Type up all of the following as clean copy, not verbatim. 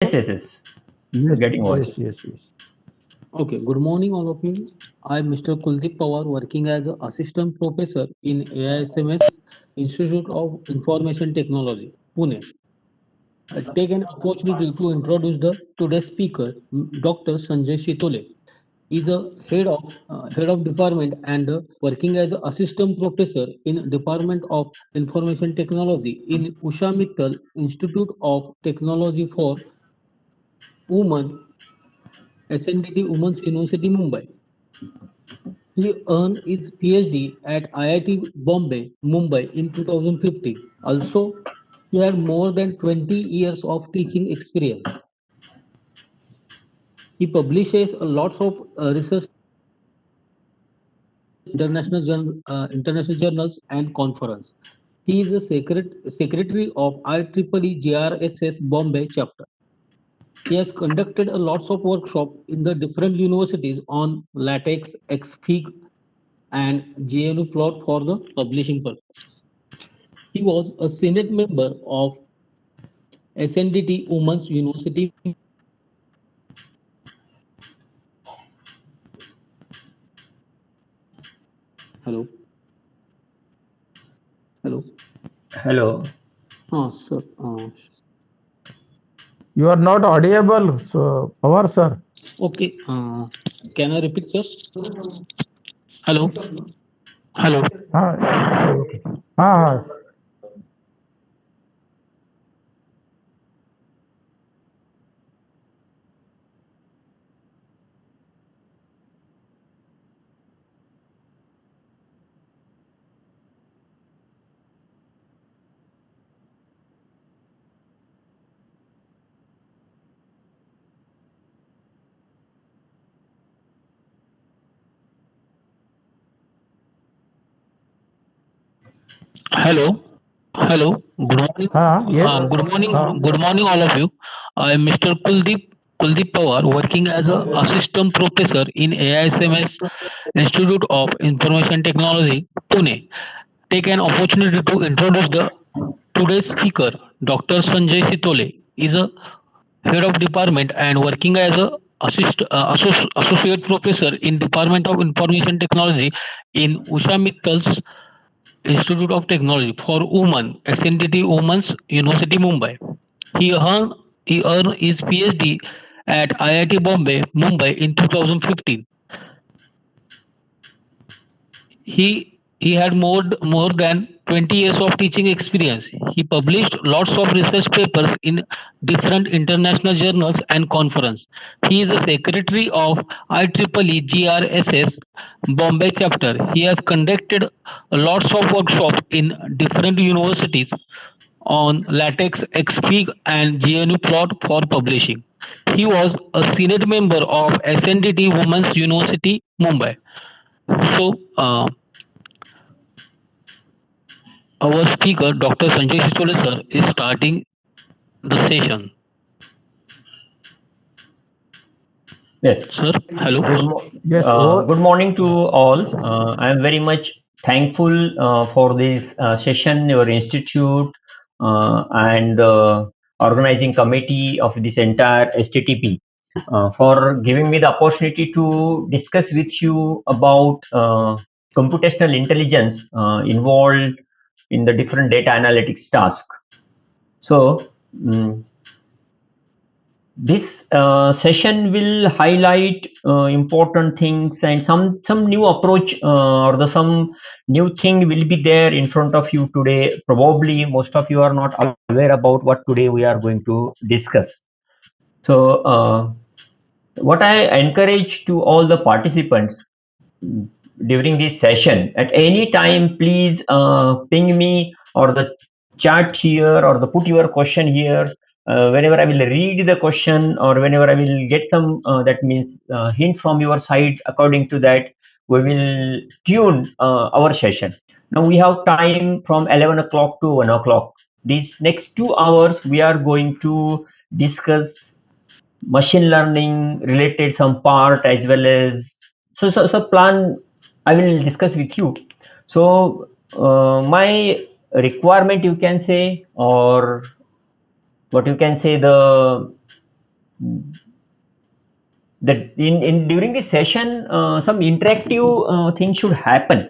Yes. You're getting voice. Yes. Okay, good morning, all of you. I'm Mr. Kuldeep Pawar, working as an assistant professor in AISMS Institute of Information Technology, Pune. I take an opportunity to introduce the today's speaker, Dr. Sanjay Shitole. Is a head of department and working as an assistant professor in Department of Information Technology in Usha Mittal Institute of Technology for Women, SNDT Women's University, Mumbai. He earned his PhD at IIT Bombay, Mumbai in 2015. Also, he had more than 20 years of teaching experience. He publishes lots of research papers in international journals and conference. He is a secretary of IEEE GRSS Bombay chapter. He has conducted a lots of workshop in the different universities on latex, XFIG, and GNU plot for the publishing purpose. He was a Senate member of SNDT Women's University, Mumbai. Hello, hello. Hello. Sir. You are not audible, so Pawar sir. Okay. Can I repeat, sir? Hello, hello. Okay. हाँ. Hello, hello. Good morning. Yes. Good morning. Good morning, all of you. I am Mr. Kuldeep Pawar, working as an assistant professor in AISMS Institute of Information Technology, Pune. Take an opportunity to introduce the today's speaker, Dr. Sanjay Shitole, is a head of department and working as a associate professor in Department of Information Technology in Usha Mittal's Institute of Technology for Women, SNDT Women's University, Mumbai. He earned his PhD at IIT Bombay, Mumbai in 2015. He had more than 20 years of teaching experience. He published lots of research papers in different international journals and conferences. He is a secretary of IEEE GRSS Bombay chapter. He has conducted lots of workshops in different universities on latex, XFIG, and GNU plot for publishing. He was a Senate member of SNDT Women's University, Mumbai. So, our speaker, Dr. Sanjay Shitole sir, is starting the session. Yes. Sir, hello. Yes. Good morning to all. I am very much thankful for this session, your institute and the organizing committee of this entire STTP for giving me the opportunity to discuss with you about computational intelligence involved in the different data analytics task. So, this session will highlight important things and some new approach or some new thing will be there in front of you today. Probably most of you are not aware about what today we are going to discuss. So what I encourage to all the participants during this session, at any time please ping me or the chat here or the put your question here. Whenever I will read the question or whenever I will get some that means hint from your side, according to that we will tune our session. Now we have time from 11 o'clock to 1 o'clock. These next 2 hours we are going to discuss machine learning related some part, as well as so plan I will discuss with you. So my requirement, you can say, or what you can say, the that in during this session, some interactive things should happen.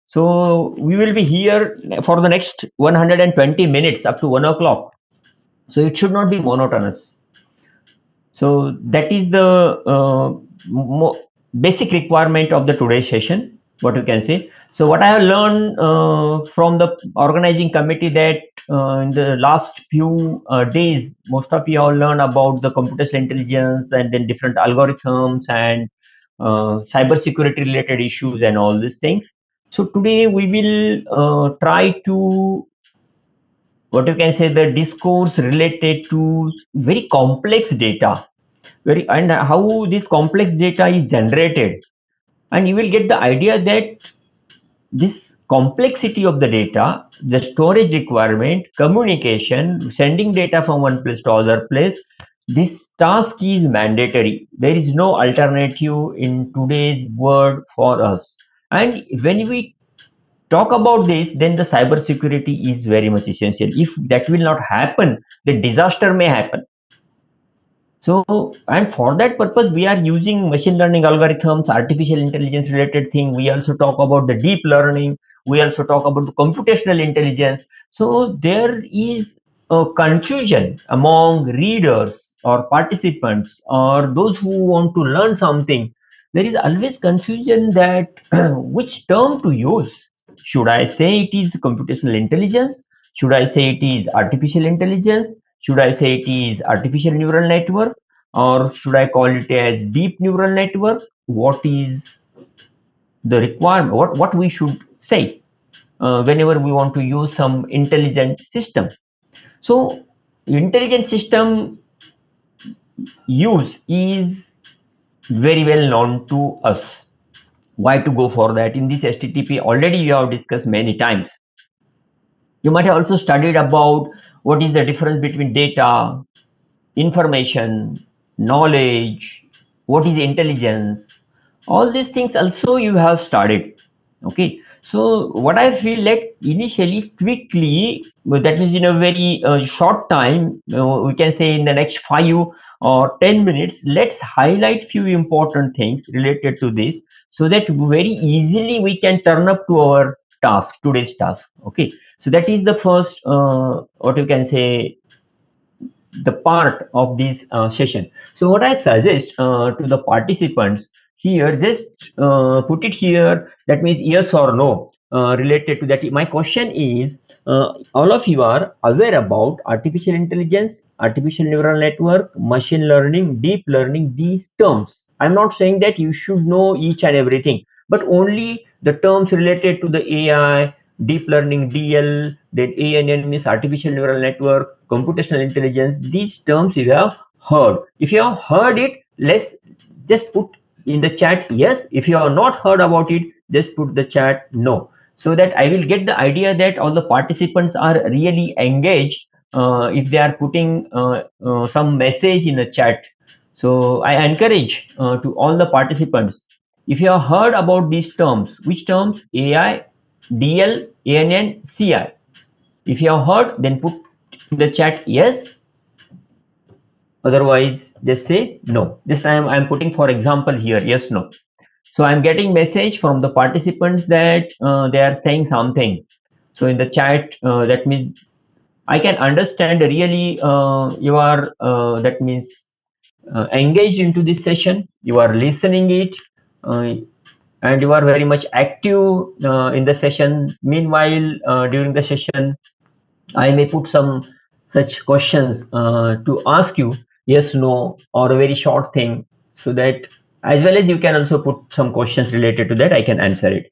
So we will be here for the next 120 minutes up to 1 o'clock. So it should not be monotonous. So that is the basic requirement of the today's session, what you can say. So what I have learned from the organizing committee, that in the last few days, most of you have learned about the computational intelligence and then different algorithms and cyber security related issues and all these things. So today we will try to, what you can say, the discourse related to very complex data, and how this complex data is generated, and you will get the idea that this complexity of the data, the storage requirement, communication, sending data from one place to other place, this task is mandatory. There is no alternative in today's world for us. And when we talk about this, then the cyber security is very much essential. If that will not happen, then disaster may happen. So, and for that purpose, we are using machine learning algorithms, artificial intelligence related thing. We also talk about the deep learning. We also talk about the computational intelligence. So there is a confusion among readers or participants or those who want to learn something. There is always confusion that which term to use. Should I say it is computational intelligence? Should I say it is artificial intelligence? Should I say it is artificial neural network, or should I call it as deep neural network? What is the requirement? What we should say whenever we want to use some intelligent system? So intelligent system use is very well known to us. Why to go for that? In this HTTP already we have discussed many times. You might have also studied about what is the difference between data, information, knowledge, what is intelligence. All these things also you have studied. Okay, so what I feel like initially, quickly, that means in a very short time, we can say in the next 5 or 10 minutes, let's highlight few important things related to this, so that very easily we can turn up to our task, today's task. Okay, so that is the first, what you can say, the part of this session. So what I suggest to the participants here, just put it here, that means yes or no related to that. My question is, all of you are aware about artificial intelligence, artificial neural network, machine learning, deep learning, these terms. I'm not saying that you should know each and everything, but only the terms related to the AI, deep learning, DL, then ANN means artificial neural network, computational intelligence. These terms you have heard. If you have heard it, let's just put in the chat yes. If you have not heard about it, just put the chat no, so that I will get the idea that all the participants are really engaged if they are putting some message in the chat. So I encourage to all the participants, if you have heard about these terms, which terms? AI, DL, ANN, CI. If you have heard, then put in the chat yes. Otherwise, just say no. This time I'm putting, for example, here yes, no. So I'm getting message from the participants that they are saying something. So in the chat, that means I can understand really you are, that means engaged into this session. You are listening it. And you are very much active in the session. Meanwhile, during the session, I may put some such questions to ask you, yes, no, or a very short thing, so that as well as you can also put some questions related to that, I can answer it.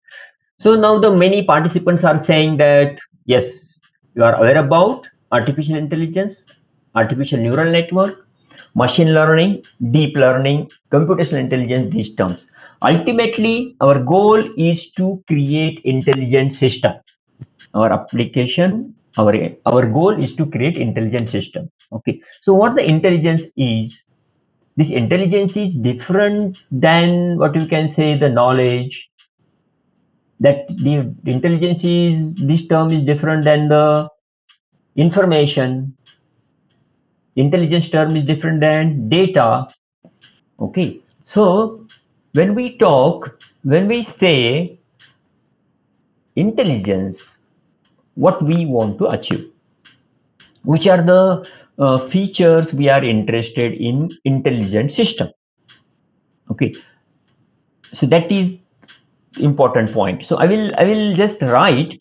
So now the many participants are saying that, yes, you are aware about artificial intelligence, artificial neural network, machine learning, deep learning, computational intelligence, these terms. Ultimately, our goal is to create intelligent system. Our application, our goal is to create intelligent system. Okay, so what the intelligence is, this intelligence is different than what you can say the knowledge. That the intelligence is, this term is different than the information. Intelligence term is different than data. Okay, so when we say intelligence, what we want to achieve, which are the features we are interested in intelligent system. Okay, so that is important point. So I will just write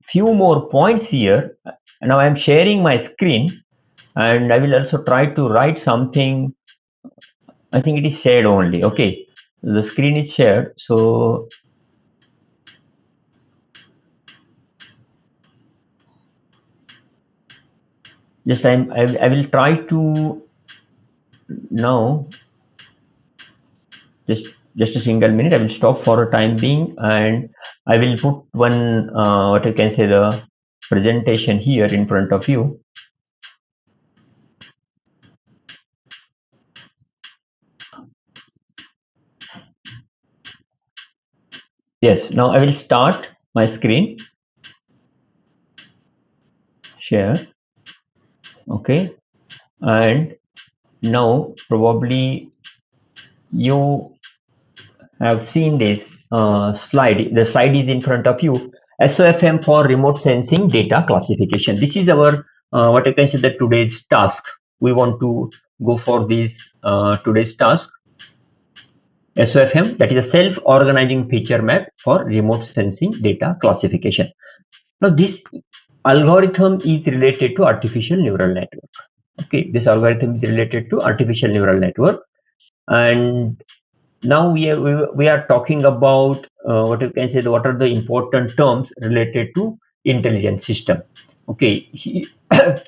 few more points here. Now I am sharing my screen, and I will also try to write something. I think it is shared only. Okay, the screen is shared, so just I will try to now just a single minute. I will stop for a time being, and I will put one what you can say the presentation here in front of you. Yes, now I will start my screen. Share. Okay, and now probably you have seen this slide. The slide is in front of you. SOFM for remote sensing data classification. This is our what I can say the today's task. We want to go for this today's task. SOFM, that is a self-organizing feature map for remote sensing data classification. Now this algorithm is related to artificial neural network. Okay, this algorithm is related to artificial neural network, and now we are talking about what you can say what are the important terms related to intelligent system. Okay,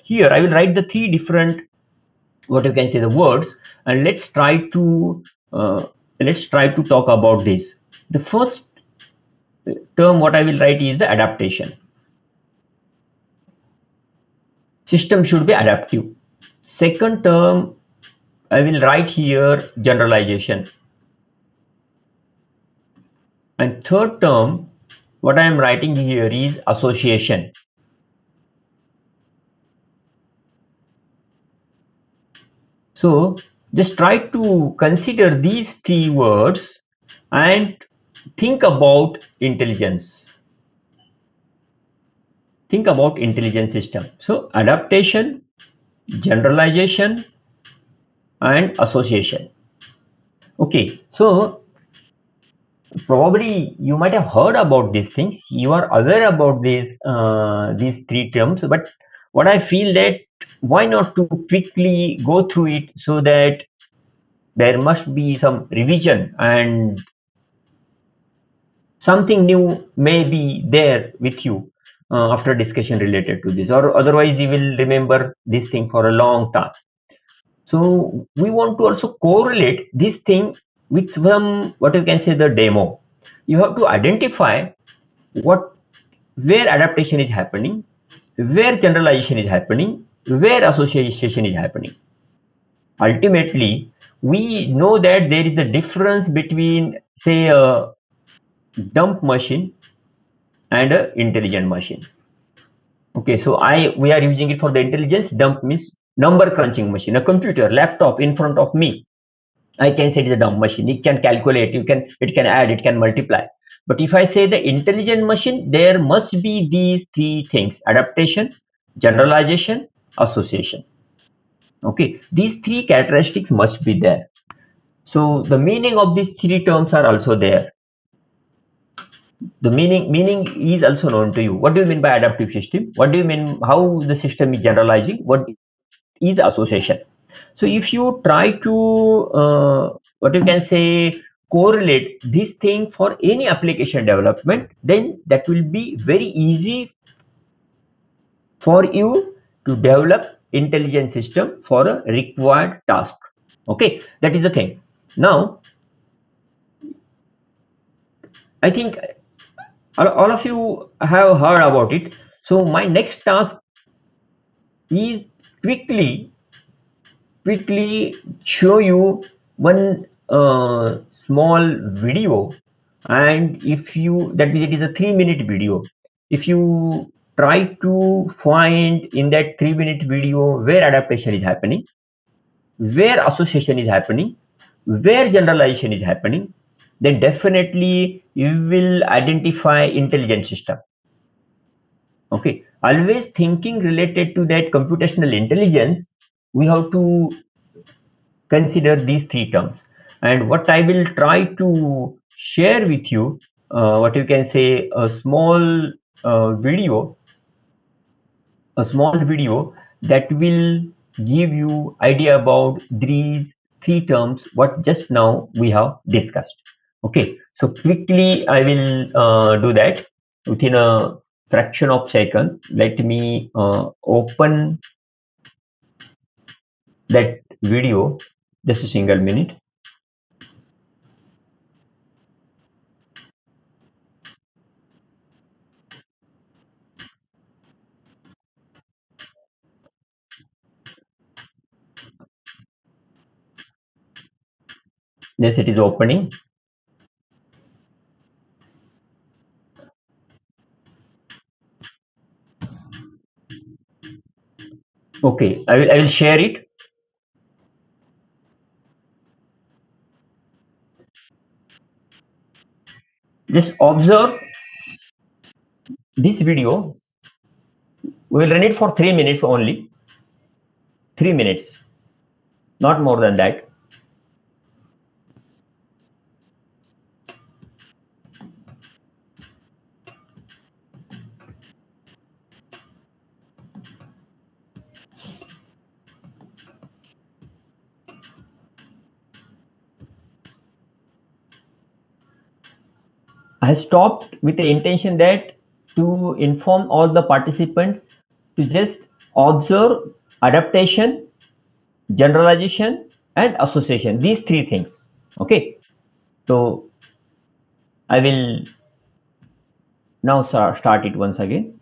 here I will write the three different what you can say the words, and let's try to talk about this. The first term what I will write is the adaptation. System should be adaptive. Second term I will write here generalization. And third term, what I am writing here is association. So just try to consider these three words and think about intelligence. Think about intelligent system. So adaptation, generalization, and association. Okay, so probably you might have heard about these things. You are aware about these three terms, but what I feel that why not to quickly go through it so that there must be some revision and something new may be there with you after discussion related to this, or otherwise you will remember this thing for a long time. So we want to also correlate this thing with some what you can say the demo. You have to identify where adaptation is happening, where generalization is happening, where association is happening. Ultimately, we know that there is a difference between, say, a dump machine and an intelligent machine. Okay, so we are using it for the intelligence. Dump means number crunching machine. A computer, laptop in front of me, I can say it is a dump machine. It can calculate, it can add, it can multiply. But if I say the intelligent machine, there must be these three things: adaptation, generalization, association. Okay, these three characteristics must be there. So the meaning of these three terms are also there. The meaning is also known to you. What do you mean by adaptive system? What do you mean how the system is generalizing? What is association? So if you try to what you can say correlate this thing for any application development, then that will be very easy for you to develop intelligent system for a required task. Okay, that is the thing. Now I think all of you have heard about it. So my next task is quickly show you one small video, and if you that means it is a 3-minute video. If you try to find in that 3-minute video where adaptation is happening, where association is happening, where generalization is happening, then definitely you will identify intelligent system. Okay, always thinking related to that computational intelligence, we have to consider these three terms. And what I will try to share with you, what you can say, a small video that will give you idea about these three terms what just now we have discussed. Okay, so quickly I will do that within a fraction of second. Let me open that video, just a single minute. Yes, it is opening. Okay, I will share it. Just observe this video. We will run it for 3 minutes only. 3 minutes, not more than that. I stopped with the intention that to inform all the participants to just observe adaptation, generalization, and association. These three things. Okay. So I will now start it once again.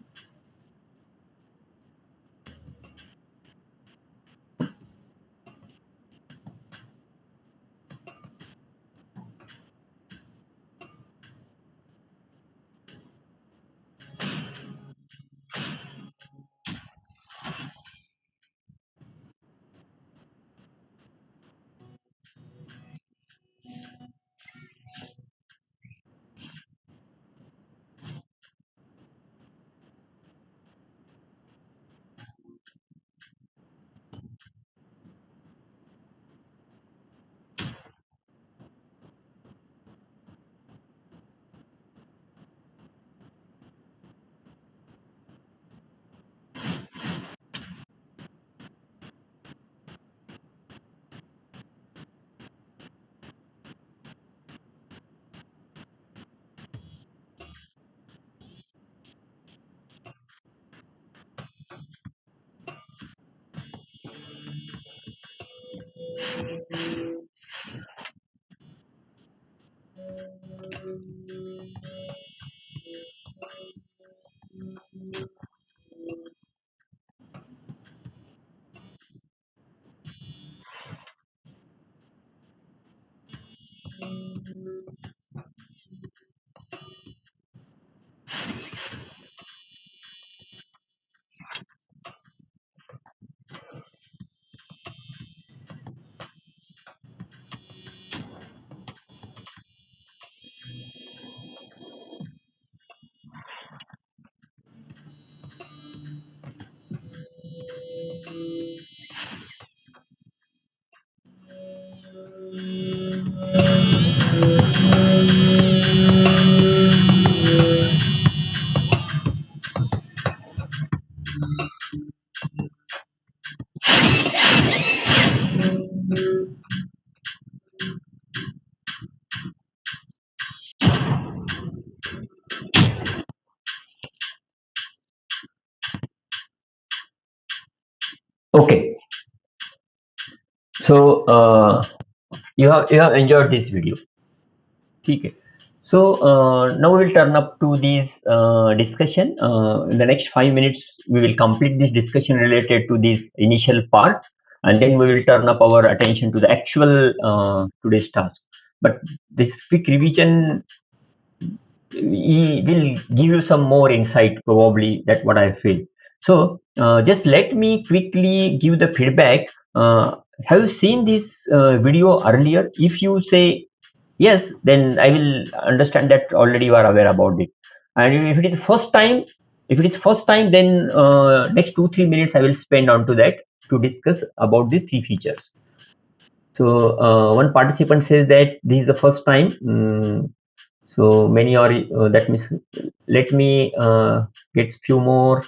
Okay. So you have enjoyed this video. Okay. So now we will turn up to this discussion. In the next 5 minutes, we will complete this discussion related to this initial part, and then we will turn up our attention to the actual today's task. But this quick revision he will give you some more insight, probably. That's what I feel. So just let me quickly give the feedback. Have you seen this video earlier? If you say yes, then I will understand that already you are aware about it. And if it is first time, then next 2-3 minutes I will spend onto that to discuss about these 3 features. So one participant says that this is the first time. So many are, that means, let me get few more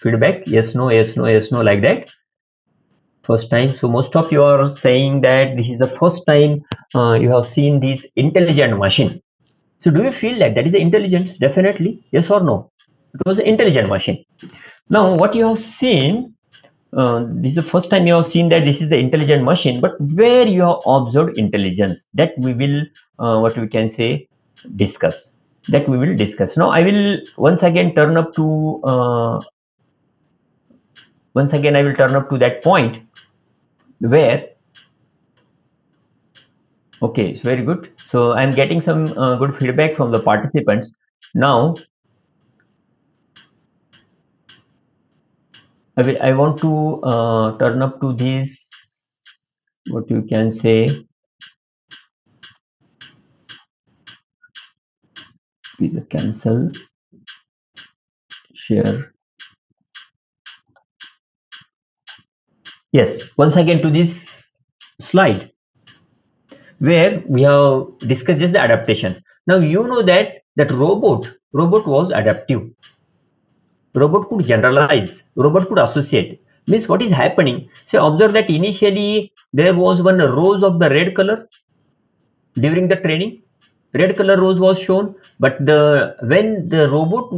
feedback. Yes, no, yes, no, yes, no, like that. First time. So most of you are saying that this is the first time you have seen this intelligent machine. So do you feel that that is the intelligence? Definitely, yes or no? It was an intelligent machine. Now what you have seen, this is the first time you have seen that this is the intelligent machine, but where you have observed intelligence, that we will, what we can say, discuss. That we will discuss. Now I will once again turn up to that point where, okay, it's very good. So I'm getting some good feedback from the participants. Now I want to turn up to this, what you can say, the cancel share. Yes, once again to this slide where we have discussed just the adaptation. Now you know that robot was adaptive. Robot could generalize, robot could associate. Means what is happening? So observe that initially there was one rose of the red color during the training. Red color rose was shown, but when the robot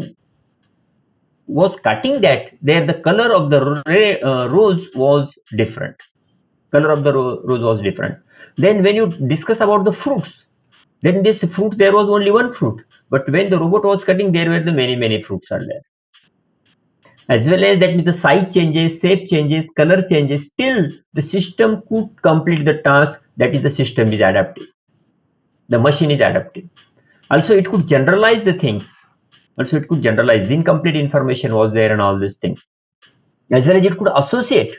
was cutting that, there the color of the rose was different. Color of the rose was different. Then when you discuss about the fruits, then this fruit, there was only one fruit, but when the robot was cutting, there were the many fruits are there. As well as that, with the size changes, shape changes, color changes, still the system could complete the task. That is, the system is adaptive. The machine is adaptive. Also, it could generalize the things. Also, it could generalize. The incomplete information was there and all these things. As well as it could associate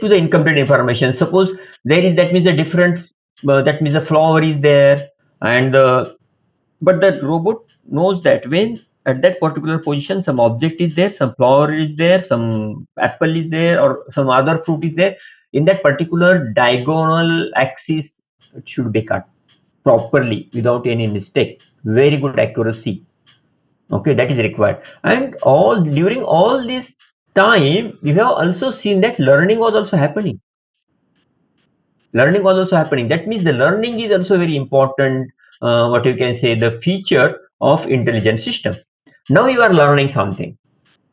to the incomplete information. Suppose there is, that means a different, that means the flower is there, and but the robot knows that when at that particular position some object is there, some flower is there, some apple is there, or some other fruit is there, in that particular diagonal axis, it should be cut properly without any mistake. Very good accuracy. Okay, that is required. And during all this time, we have also seen that learning was also happening. That means the learning is also very important, what you can say, the feature of intelligent system. Now you are learning something.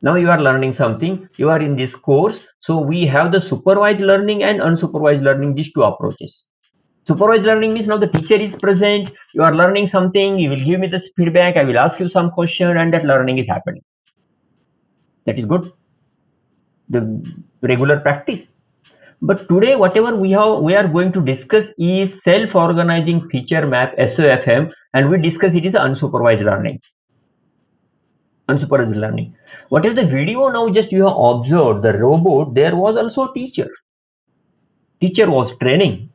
You are in this course. So we have the supervised learning and unsupervised learning, these two approaches. Supervised learning means now the teacher is present, you are learning something, you will give me this feedback, I will ask you some question, and that learning is happening. That is good, the regular practice. But today, whatever we are going to discuss is self-organizing feature map, SOFM, and we discuss it is unsupervised learning. Unsupervised learning. Whatever the video now just you have observed, the robot, there was also a teacher. Teacher was training,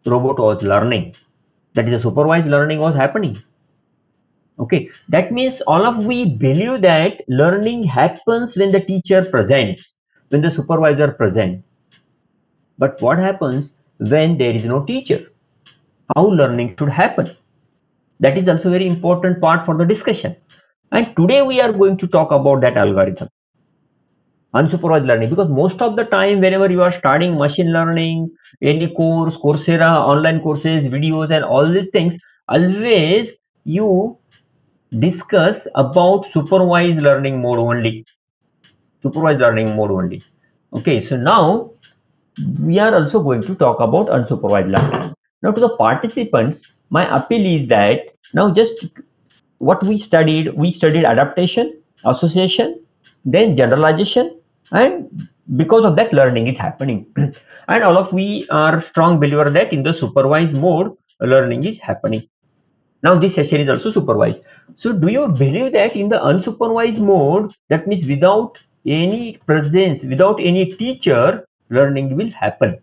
robot was learning. That is, the supervised learning was happening. Okay, that means all of we believe that learning happens when the teacher presents, when the supervisor present. But what happens when there is no teacher? How learning should happen? That is also very important part for the discussion. And today we are going to talk about that algorithm, unsupervised learning, because most of the time whenever you are studying machine learning, any course, Coursera, online courses, videos, and all these things, always you discuss about supervised learning mode only. Okay, so now we are also going to talk about unsupervised learning. Now to the participants, my appeal is that now just what we studied adaptation, association, then generalization, and because of that learning is happening. And all of we are strong believer that in the supervised mode learning is happening. Now this session is also supervised. So do you believe that in the unsupervised mode, that means without any presence, without any teacher, learning will happen?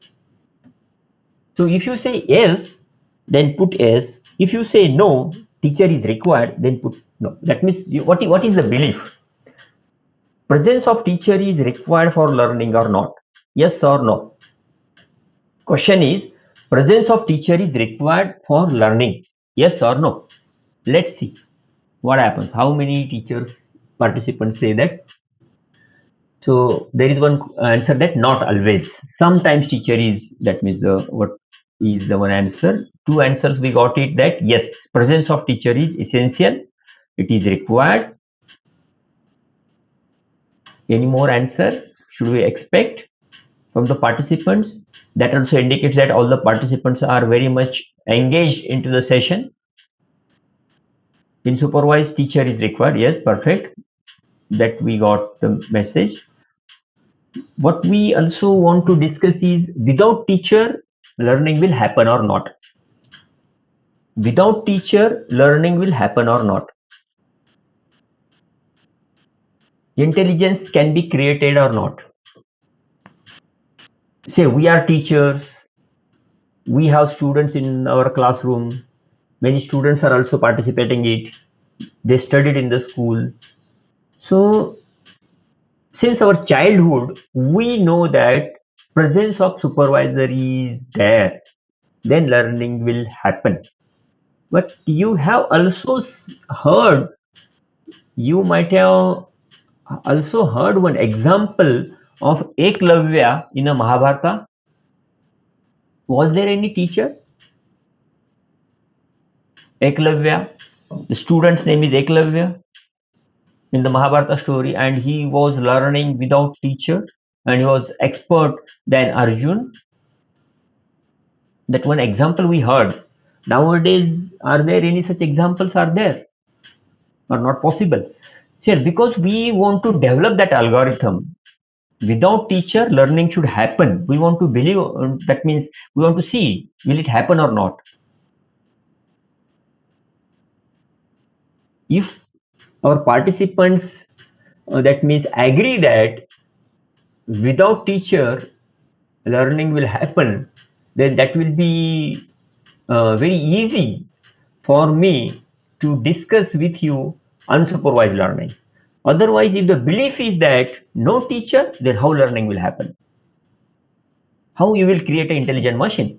So if you say yes, then put yes. If you say no, teacher is required, then put no. That means what is the belief? Presence of teacher is required for learning or not? Yes or no? Question is, presence of teacher is required for learning? Yes or no? Let's see what happens. How many teachers participants say that? So there is one answer that not always. Sometimes teacher is, that means the what is the one answer. Two answers we got it that yes, presence of teacher is essential. It is required. Any more answers should we expect from the participants? That also indicates that all the participants are very much engaged into the session. In supervised, teacher is required. Yes, perfect. That we got the message. What we also want to discuss is without teacher, learning will happen or not. Without teacher, learning will happen or not. Intelligence can be created or not. Say we are teachers, we have students in our classroom, many students are also participating in it, they studied in the school. So since our childhood, we know that presence of supervisor is there, then learning will happen. But you have also heard, you might have also heard one example of Eklavya in a Mahabharata. Was there any teacher? Eklavya, the student's name is Eklavya in the Mahabharata story, and he was learning without teacher, and he was expert than Arjun. That one example we heard. Nowadays, are there any such examples? Are there or not possible? Sir, because we want to develop that algorithm. Without teacher, learning should happen. We want to believe, that means we want to see, will it happen or not? If our participants, that means agree that without teacher, learning will happen, then that will be very easy for me to discuss with you unsupervised learning. Otherwise, if the belief is that no teacher, then how learning will happen? How you will create an intelligent machine?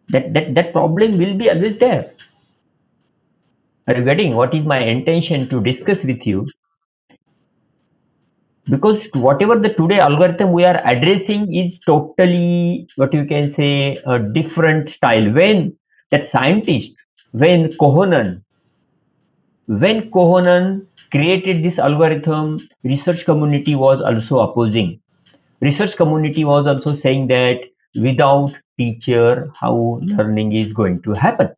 That problem will be always there. Are you getting what is my intention to discuss with you? Because whatever the today algorithm we are addressing is totally, what you can say, a different style. When that scientist, when Kohonen created this algorithm, research community was also opposing. Research community was also saying that without teacher, how learning is going to happen?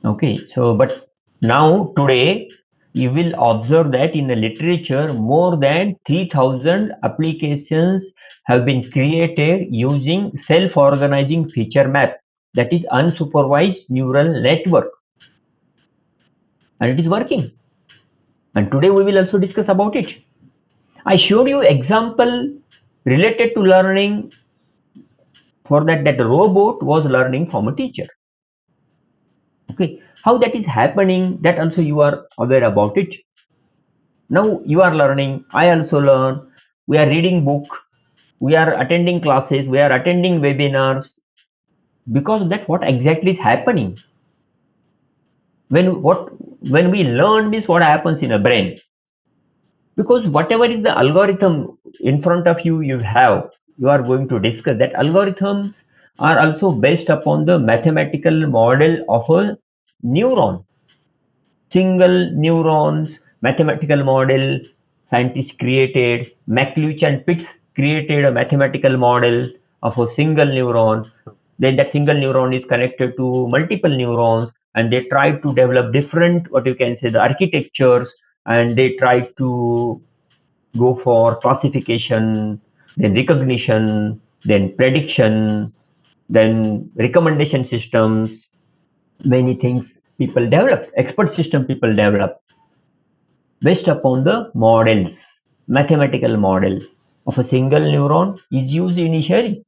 Okay, so but now today you will observe that in the literature more than 3000 applications have been created using self-organizing feature map, that is unsupervised neural network, and it is working. And today we will also discuss about it. I showed you example related to learning. For that robot was learning from a teacher. Okay, how that is happening, that also you are aware about it. Now you are learning, I also learn, we are reading book, we are attending classes, we are attending webinars. Because of that, what exactly is happening? When we learn means what happens in a brain? Because whatever is the algorithm in front of you, you are going to discuss that algorithms are also based upon the mathematical model of a neuron. Single neurons, mathematical model, scientists created, McLeish and Pitts created a mathematical model of a single neuron. Then that single neuron is connected to multiple neurons, and they tried to develop different, what you can say, the architectures, and they tried to go for classification, then recognition, then prediction, then recommendation systems, many things people develop, expert system people develop based upon the models. Mathematical model of a single neuron is used initially,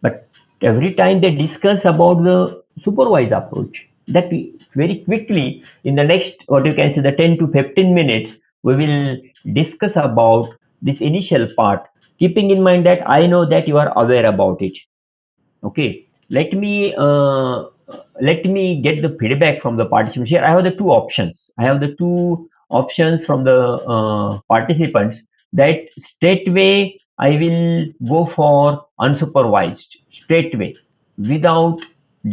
but every time they discuss about the supervised approach, that very quickly in the next, what you can say, the 10 to 15 minutes, we will discuss about this initial part, keeping in mind that I know that you are aware about it. Okay, let me get the feedback from the participants. Here I have the two options. I have the two options from the participants, that straightway I will go for unsupervised, straightway, without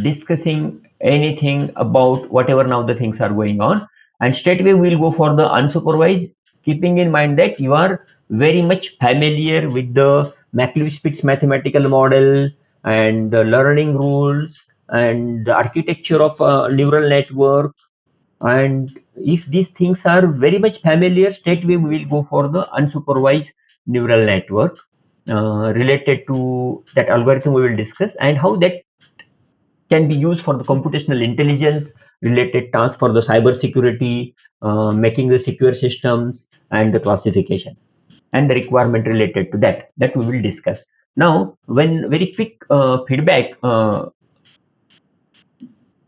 discussing anything about whatever now the things are going on, and straightway we'll go for the unsupervised, keeping in mind that you are very much familiar with the McLeish-Pitts mathematical model and the learning rules and the architecture of a neural network. And if these things are very much familiar, straightway we will go for the unsupervised neural network related to that algorithm we will discuss, and how that can be used for the computational intelligence related tasks for the cyber security, making the secure systems, and the classification and the requirement related to that we will discuss. Now, when very quick feedback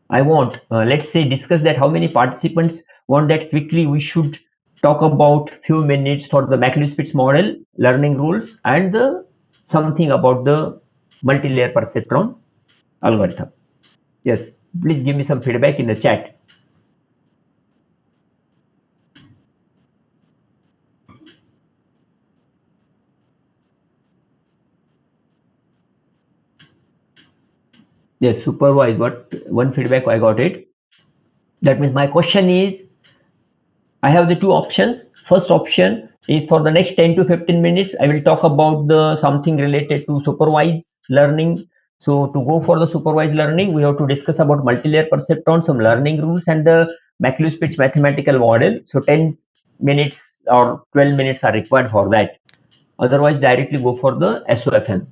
I want, let's say, discuss that how many participants want that quickly we should talk about few minutes for the McLeish-Pitts model, learning rules, and the something about the multi-layer perceptron algorithm. Yes, please give me some feedback in the chat. Yes, supervised. What one feedback I got it. That means my question is, I have the two options. First option is for the next 10 to 15 minutes, I will talk about the something related to supervised learning. So to go for the supervised learning, we have to discuss about multi-layer perceptron, some learning rules, and the McLeish-Pitts mathematical model. So 10 minutes or 12 minutes are required for that. Otherwise, directly go for the SOFM.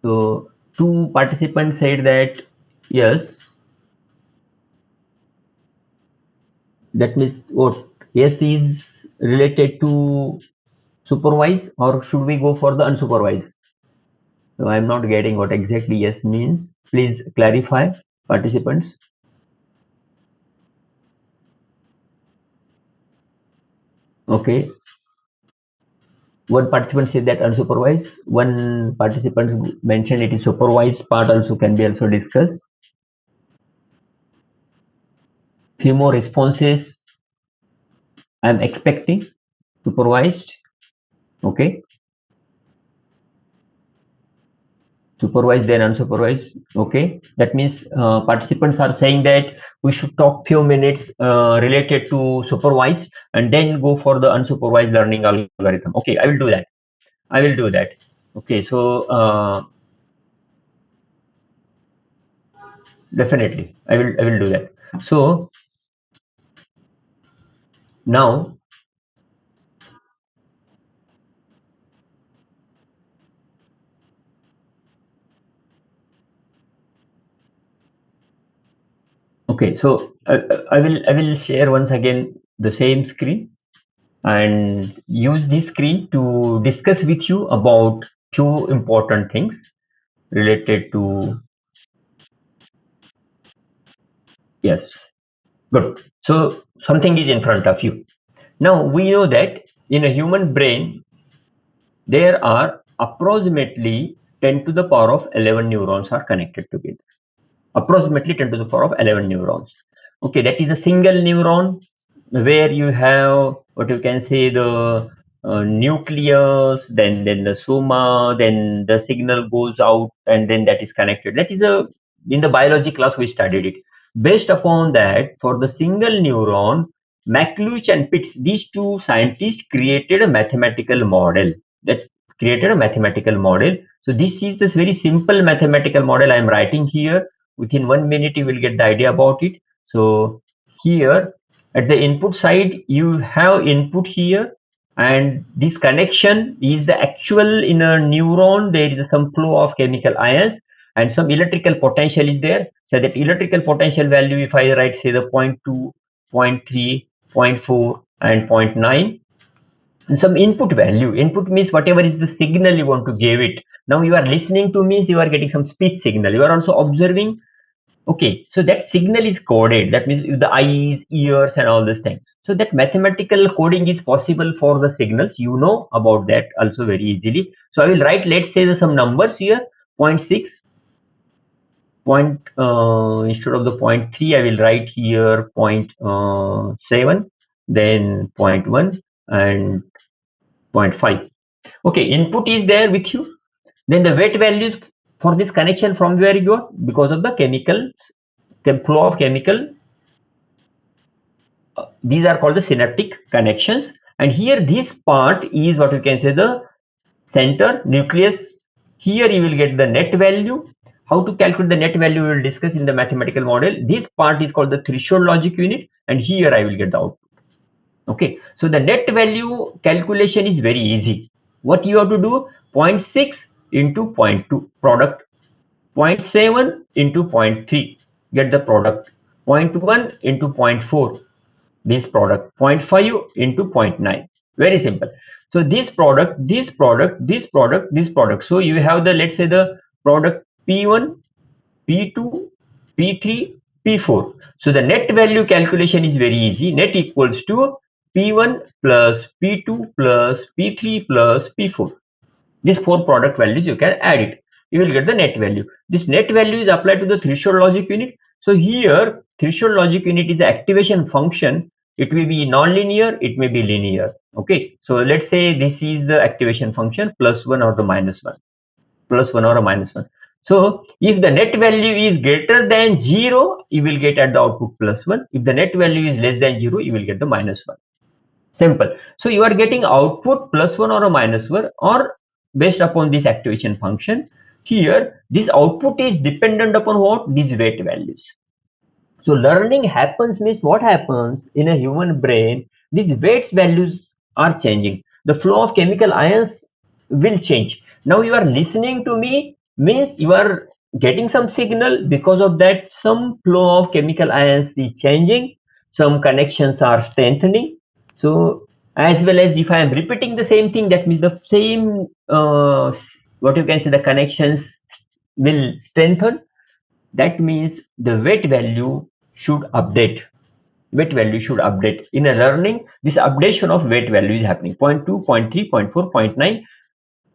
So two participants said that yes. That means what? Yes is related to supervised, or should we go for the unsupervised? So I'm not getting what exactly yes means. Please clarify, participants. Okay. One participant said that unsupervised. One participant mentioned it is supervised part also can be also discussed. Few more responses I'm expecting. Supervised. Okay. Supervised, then unsupervised. Okay, that means participants are saying that we should talk few minutes related to supervised and then go for the unsupervised learning algorithm. Okay, I will do that. I will do that. Okay, so definitely I will do that. So now okay, so I will share once again the same screen and use this screen to discuss with you about few important things related to. Yes, good. So something is in front of you. Now we know that in a human brain, there are approximately 10 to the power of 11 neurons are connected together. Approximately 10 to the power of 11 neurons. Okay, that is a single neuron where you have what you can say the nucleus, then the soma, then the signal goes out, and then that is connected. That is a in the biology class we studied it. Based upon that, for the single neuron, McLeish and Pitts, these two scientists created a mathematical model. So this is this very simple mathematical model I am writing here. Within 1 minute, you will get the idea about it. So here at the input side, you have input here, and this connection is the actual in a neuron. There is some flow of chemical ions and some electrical potential is there. So that electrical potential value, if I write say the 0.2, 0.3, 0.4 and 0.9, some input value. Input means whatever is the signal you want to give it. Now you are listening to means you are getting some speech signal. You are also observing. Okay, so that signal is coded. That means the eyes, ears, and all these things. So that mathematical coding is possible for the signals. You know about that also very easily. So I will write, let's say some numbers here, 0.6, instead of the 0.3, I will write here 0.7, then 0.1 and 0.5. Okay, input is there with you. Then the weight values for this connection from where you got, because of the chemicals, flow of chemical. These are called the synaptic connections. And here this part is what you can say the center nucleus. Here you will get the net value. How to calculate the net value we will discuss in the mathematical model. This part is called the threshold logic unit, and here I will get the output. Okay, so the net value calculation is very easy. What you have to do, 0.6 into 0.2 product, 0.7 into 0.3 get the product, 0.1 into 0.4 this product, 0.5 into 0.9. Very simple. So this product, this product, this product, this product. So you have the, let's say the product P1, P2, P3, P4. So the net value calculation is very easy. Net equals to P1 plus P2 plus P3 plus P4. These four product values you can add it. You will get the net value. This net value is applied to the threshold logic unit. So here threshold logic unit is the activation function. It may be non-linear, it may be linear. Okay, so let's say this is the activation function, +1 or the -1, +1 or a -1. So if the net value is greater than 0, you will get at the output +1. If the net value is less than 0, you will get the -1. Simple. So you are getting output +1 or a -1 or based upon this activation function. Here this output is dependent upon what? These weight values. So learning happens means what happens in a human brain, these weights values are changing. The flow of chemical ions will change. Now you are listening to me means you are getting some signal. Because of that, some flow of chemical ions is changing, some connections are strengthening. So as well as if I am repeating the same thing, that means the same what you can say the connections will strengthen. That means the weight value should update. Weight value should update. In a learning, this updation of weight value is happening. 0.2, 0.3, 0.4, 0.9.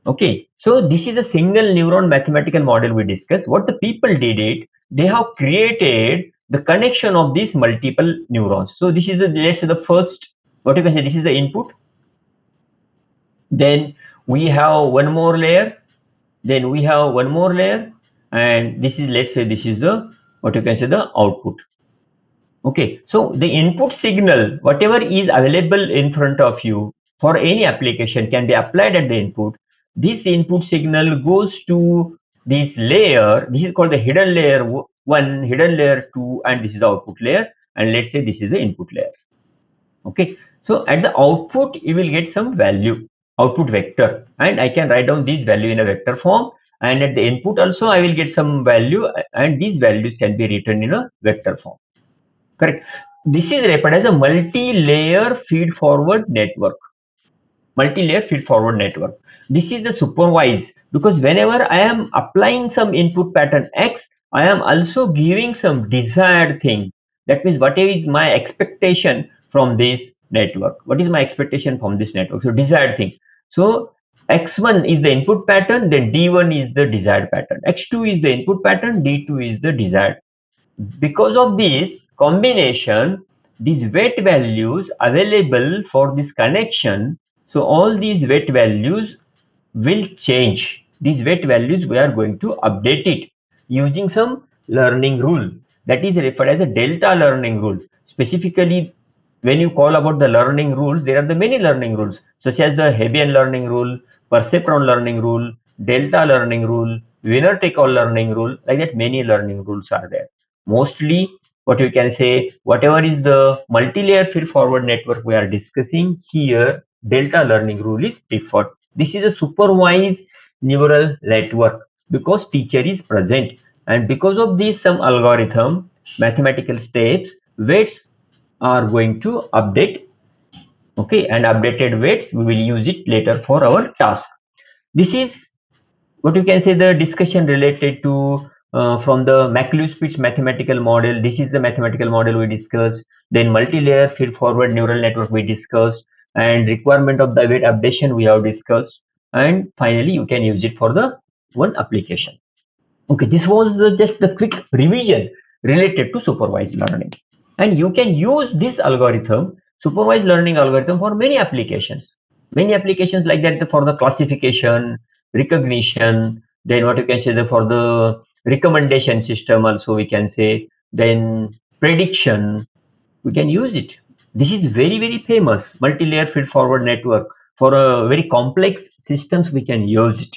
Okay, so this is a single neuron mathematical model we discussed. What the people did it, they have created the connection of these multiple neurons. So this is the, let's say the first, what you can say, this is the input. Then we have one more layer. Then we have one more layer, and this is, let's say this is the, what you can say, the output. Okay, so the input signal, whatever is available in front of you for any application can be applied at the input. This input signal goes to this layer. This is called the hidden layer 1, hidden layer 2, and this is the output layer. And let's say this is the input layer. Okay, so at the output, you will get some value, output vector, and I can write down this value in a vector form. And at the input also, I will get some value, and these values can be written in a vector form. Correct. This is referred as a multi-layer feed-forward network. Multi-layer feed-forward network. This is the supervised, because whenever I am applying some input pattern X, I am also giving some desired thing. That means what is my expectation from this network? What is my expectation from this network? So desired thing. So X1 is the input pattern, then D1 is the desired pattern. X2 is the input pattern, D2 is the desired. Because of this combination, these weight values available for this connection, so all these weight values will change. These weight values, we are going to update it using some learning rule. That is referred as a delta learning rule. Specifically, when you call about the learning rules, there are the many learning rules, such as the Hebbian learning rule, perceptron learning rule, delta learning rule, winner take all learning rule. Like that, many learning rules are there. Mostly, what you can say, whatever is the multi-layer feed forward network we are discussing here, delta learning rule is preferred. This is a supervised neural network because teacher is present, and because of this some algorithm, mathematical steps, weights are going to update. Okay, and updated weights we will use it later for our task. This is what you can say the discussion related to from the McLuhan-Spitz mathematical model. This is the mathematical model we discussed. Then multi-layer feed-forward neural network we discussed, and requirement of the weight updation we have discussed, and finally you can use it for the one application. Okay, this was just the quick revision related to supervised learning, and you can use this algorithm, supervised learning algorithm, for many applications. Many applications like that for the classification, recognition, then what you can say for the recommendation system also we can say, then prediction, we can use it. This is very famous multi-layer feed-forward network. For a very complex systems we can use it.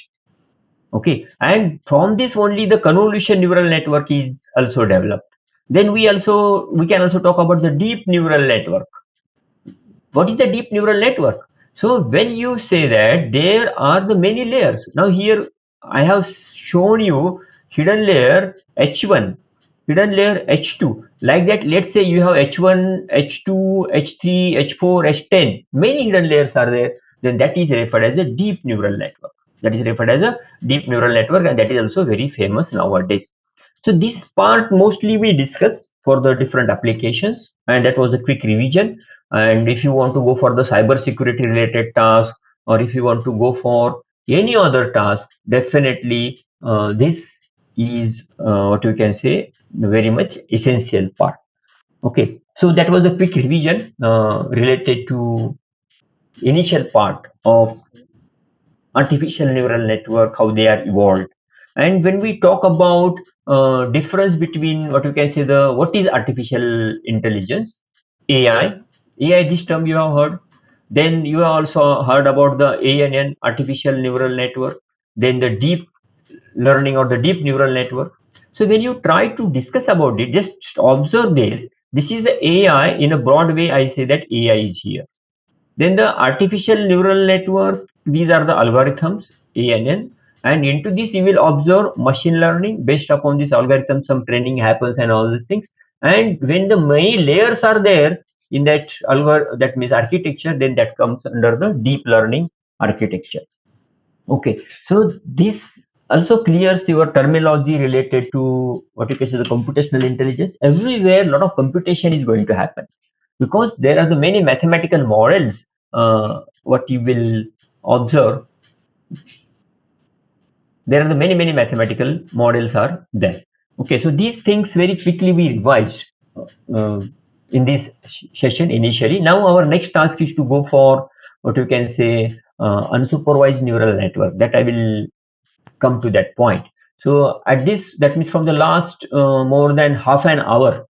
Okay, and from this only the convolution neural network is also developed. Then we can also talk about the deep neural network. What is the deep neural network? So when you say that there are the many layers, now here I have shown you hidden layer h1, hidden layer h2, like that. Let's say you have h1, h2, h3, h4, h10, many hidden layers are there, then that is referred as a deep neural network. That is referred as a deep neural network, and that is also very famous nowadays. So this part mostly we discuss for the different applications, and that was a quick revision. And if you want to go for the cyber security related task, or if you want to go for any other task, definitely this is what you can say very much essential part. Okay, so that was a quick revision related to initial part of artificial neural network, how they are evolved. And when we talk about difference between what you can say the what is artificial intelligence, AI, AI, this term you have heard. Then you have also heard about the ANN, artificial neural network, then the deep learning or the deep neural network. So when you try to discuss about it, just observe this. This is the AI in a broad way. I say that AI is here. Then the artificial neural network, these are the algorithms, ANN, and into this you will observe machine learning. Based upon this algorithm, some training happens and all these things. And when the many layers are there in that that means architecture, then that comes under the deep learning architecture. Okay, so this also clears your terminology related to what you can say the computational intelligence. Everywhere, a lot of computation is going to happen because there are the many mathematical models. What you will observe, there are the many mathematical models are there. Okay, so these things very quickly we revised uh, in this session initially. Now our next task is to go for what you can say unsupervised neural network. That I will come to that point. So at this, that means from the last more than half an hour,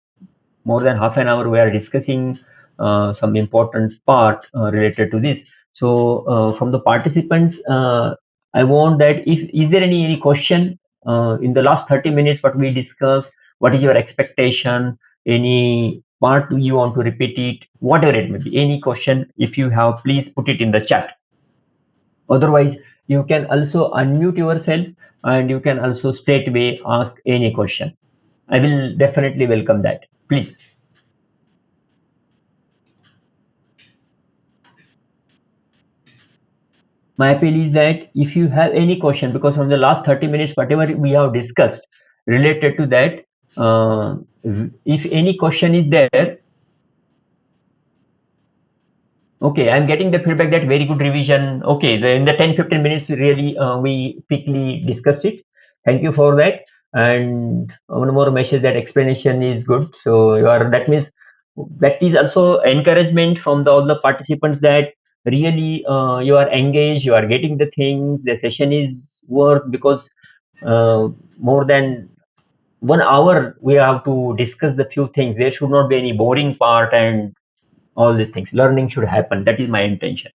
we are discussing some important part related to this. So from the participants, I want that if is there any question in the last 30 minutes what we discussed, what is your expectation, any part you want to repeat it, whatever it may be, any question if you have, please put it in the chat. Otherwise you can also unmute yourself and you can also straightway ask any question. I will definitely welcome that, please. My appeal is that if you have any question, because from the last 30 minutes, whatever we have discussed related to that, if any question is there, okay, I'm getting the feedback that very good revision. Okay, in the 10-15 minutes, really, we quickly discussed it. Thank you for that. And one more message that explanation is good. So that means that is also encouragement from all the participants that really you are engaged, you are getting the things, the session is worth, because more than 1 hour we have to discuss the few things. There should not be any boring part, and all these things, learning should happen. That is my intention.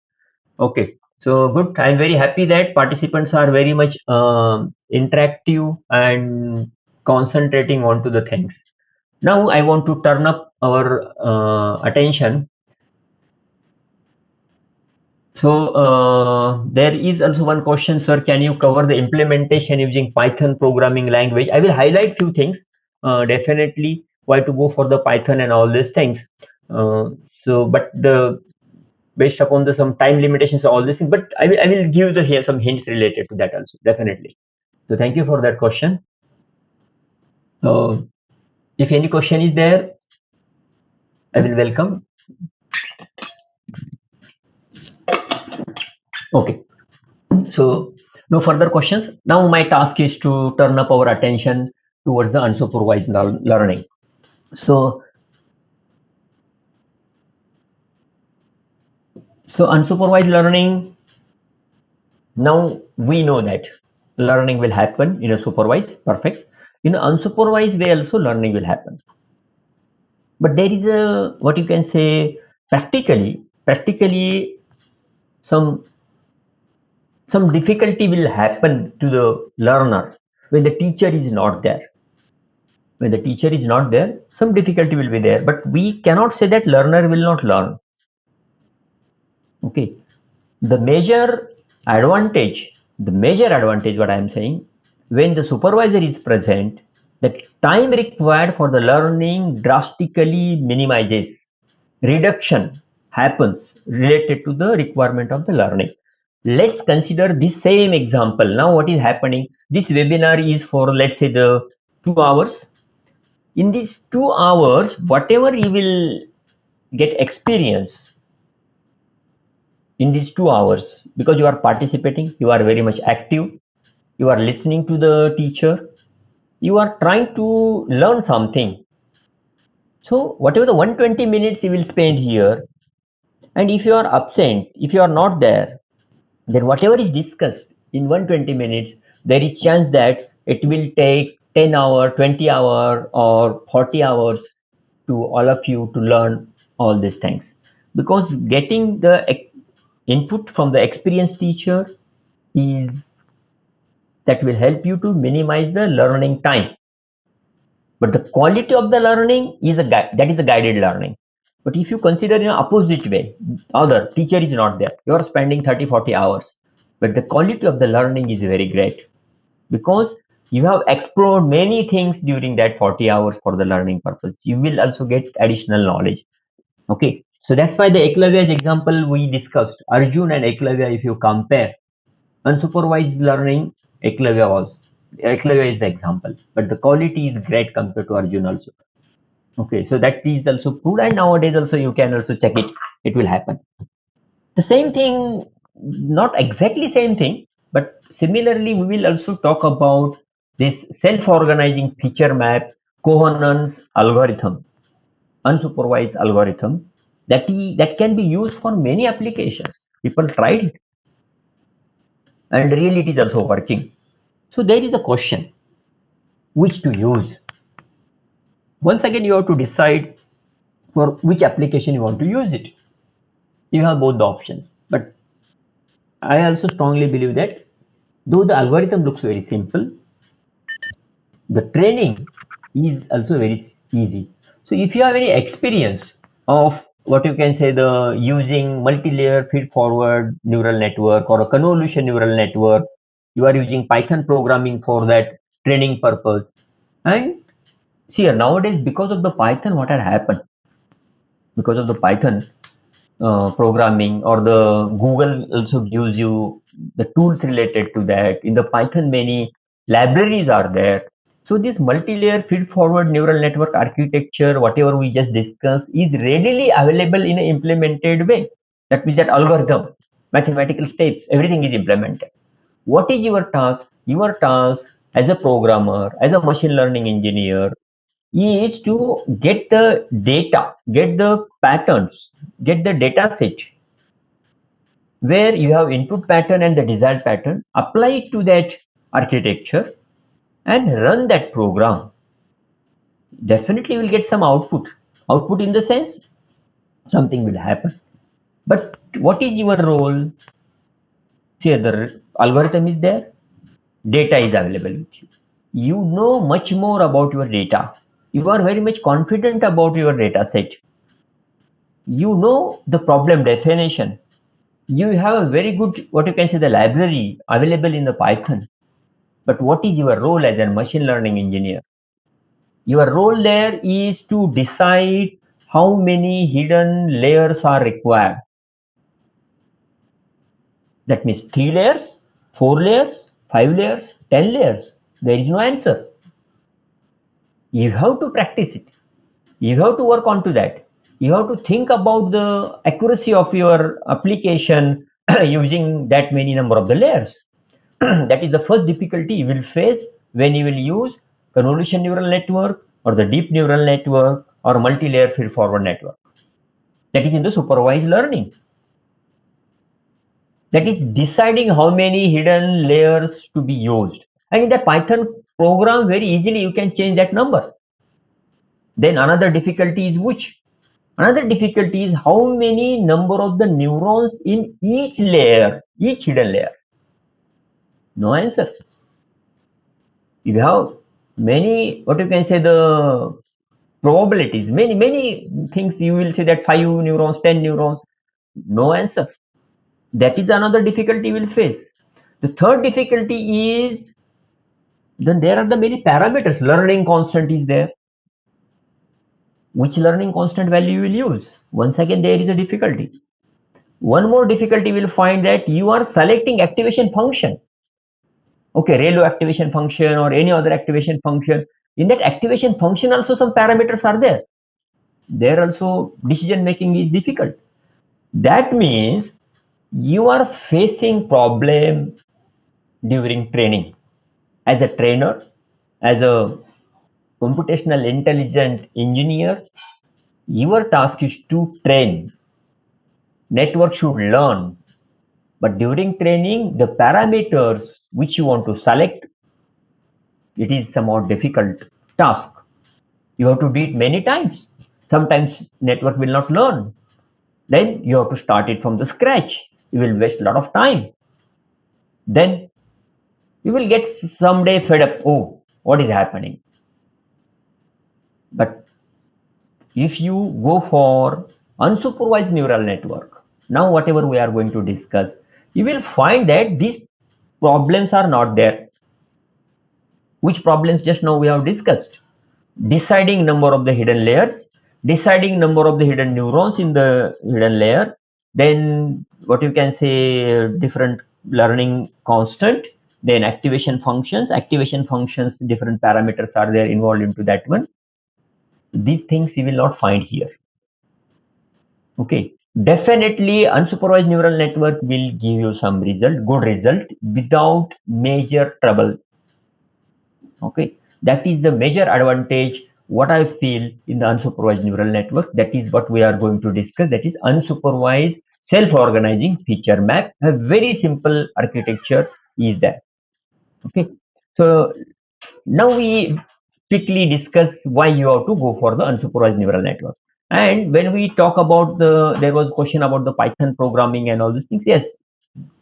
Okay, so good. I'm very happy that participants are very much interactive and concentrating onto the things. Now I want to turn up our attention So there is also one question, sir. Can you cover the implementation using Python programming language? I will highlight few things. Definitely, why to go for the Python and all these things. But the based upon the some time limitations, all these things. But I will give the here some hints related to that also. Definitely. So thank you for that question. If any question is there, I will welcome. Okay. So no further questions. Now my task is to turn up our attention towards the unsupervised learning. So unsupervised learning, now we know that learning will happen in a supervised, perfect. In an unsupervised way also learning will happen. But there is a, what you can say, practically some difficulty will happen to the learner when the teacher is not there. When the teacher is not there, some difficulty will be there, but we cannot say that learner will not learn. Okay. The major advantage what I am saying, when the supervisor is present, the time required for the learning drastically minimizes. Reduction happens related to the requirement of the learning. Let's consider this same example. Now what is happening? This webinar is for, let's say, the 2 hours. In these 2 hours, whatever you will get experience in these 2 hours, because you are participating, you are very much active, you are listening to the teacher, you are trying to learn something. So whatever the 120 minutes you will spend here, and if you are absent, if you are not there, then whatever is discussed in 120 minutes, there is chance that it will take 10 hour, 20 hour or 40 hours to all of you to learn all these things, because getting the input from the experienced teacher is that will help you to minimize the learning time. But the quality of the learning is that is a guided learning. But if you consider in an opposite way, other teacher is not there, you are spending 30-40 hours, but the quality of the learning is very great, because you have explored many things during that 40 hours for the learning purpose. You will also get additional knowledge. Okay, so that's why the Eklavya's example we discussed, Arjun and Eklavya, if you compare unsupervised learning, Eklavya is the example, but the quality is great compared to Arjun also. Okay, so that is also proved, and nowadays also you can also check it. It will happen. The same thing, not exactly same thing, but similarly we will also talk about this self-organizing feature map coherence algorithm, unsupervised algorithm, that can be used for many applications. People tried it, and really it is also working. So there is a question which to use. Once again, you have to decide for which application you want to use it. You have both the options, but I also strongly believe that though the algorithm looks very simple, the training is also very easy. So if you have any experience of what you can say, the using multi-layer feed-forward neural network or a convolution neural network, you are using Python programming for that training purpose. And see, nowadays because of the Python, what had happened? Because of the Python programming, or the Google also gives you the tools related to that. In the Python, many libraries are there. So this multi-layer feed-forward neural network architecture, whatever we just discussed, is readily available in an implemented way. That means that algorithm, mathematical steps, everything is implemented. What is your task? Your task as a programmer, as a machine learning engineer, is to get the data, get the patterns, get the data set where you have input pattern and the desired pattern, apply it to that architecture and run that program. Definitely will get some output. Output in the sense something will happen. But what is your role? See, the algorithm is there, data is available with you. You know much more about your data. You are very much confident about your data set. You know the problem definition. You have a very good, what you can say, the library available in the Python. But what is your role as a machine learning engineer? Your role there is to decide how many hidden layers are required. That means 3 layers, 4 layers, 5 layers, 10 layers. There is no answer. You have to practice it. You have to work on to that. You have to think about the accuracy of your application using that many number of the layers. That is the first difficulty you will face when you will use convolution neural network or the deep neural network or multi-layer feed-forward network. That is in the supervised learning. That is deciding how many hidden layers to be used. And in the Python program, very easily you can change that number. Then another difficulty is which? Another difficulty is how many number of the neurons in each layer, each hidden layer. No answer. You have many, what you can say, the probabilities, many things. You will say that 5 neurons, 10 neurons. No answer. That is another difficulty you will face. The third difficulty is, then there are the many parameters. Learning constant is there. Which learning constant value you will use? Once again, there is a difficulty. One more difficulty you will find that you are selecting activation function. Okay, ReLU activation function or any other activation function. In that activation function also some parameters are there. There also decision making is difficult. That means you are facing problem during training. As a trainer, as a computational intelligent engineer, your task is to train. Network should learn. But during training, the parameters which you want to select, it is somewhat difficult task. You have to do it many times. Sometimes network will not learn. Then you have to start it from the scratch. You will waste a lot of time. Then you will get someday fed up. Oh, what is happening? But if you go for unsupervised neural network, now whatever we are going to discuss, you will find that these problems are not there. Which problems just now we have discussed? Deciding number of the hidden layers, deciding number of the hidden neurons in the hidden layer, then what you can say, different learning constant, then activation functions, different parameters are there involved into that one. These things you will not find here. Okay, definitely unsupervised neural network will give you some result, good result, without major trouble. Okay, that is the major advantage what I feel in the unsupervised neural network. That is what we are going to discuss. That is unsupervised self-organizing feature map. A very simple architecture is there. Okay, so now we quickly discuss why you have to go for the unsupervised neural network. And when we talk about there was a question about the Python programming and all these things. Yes,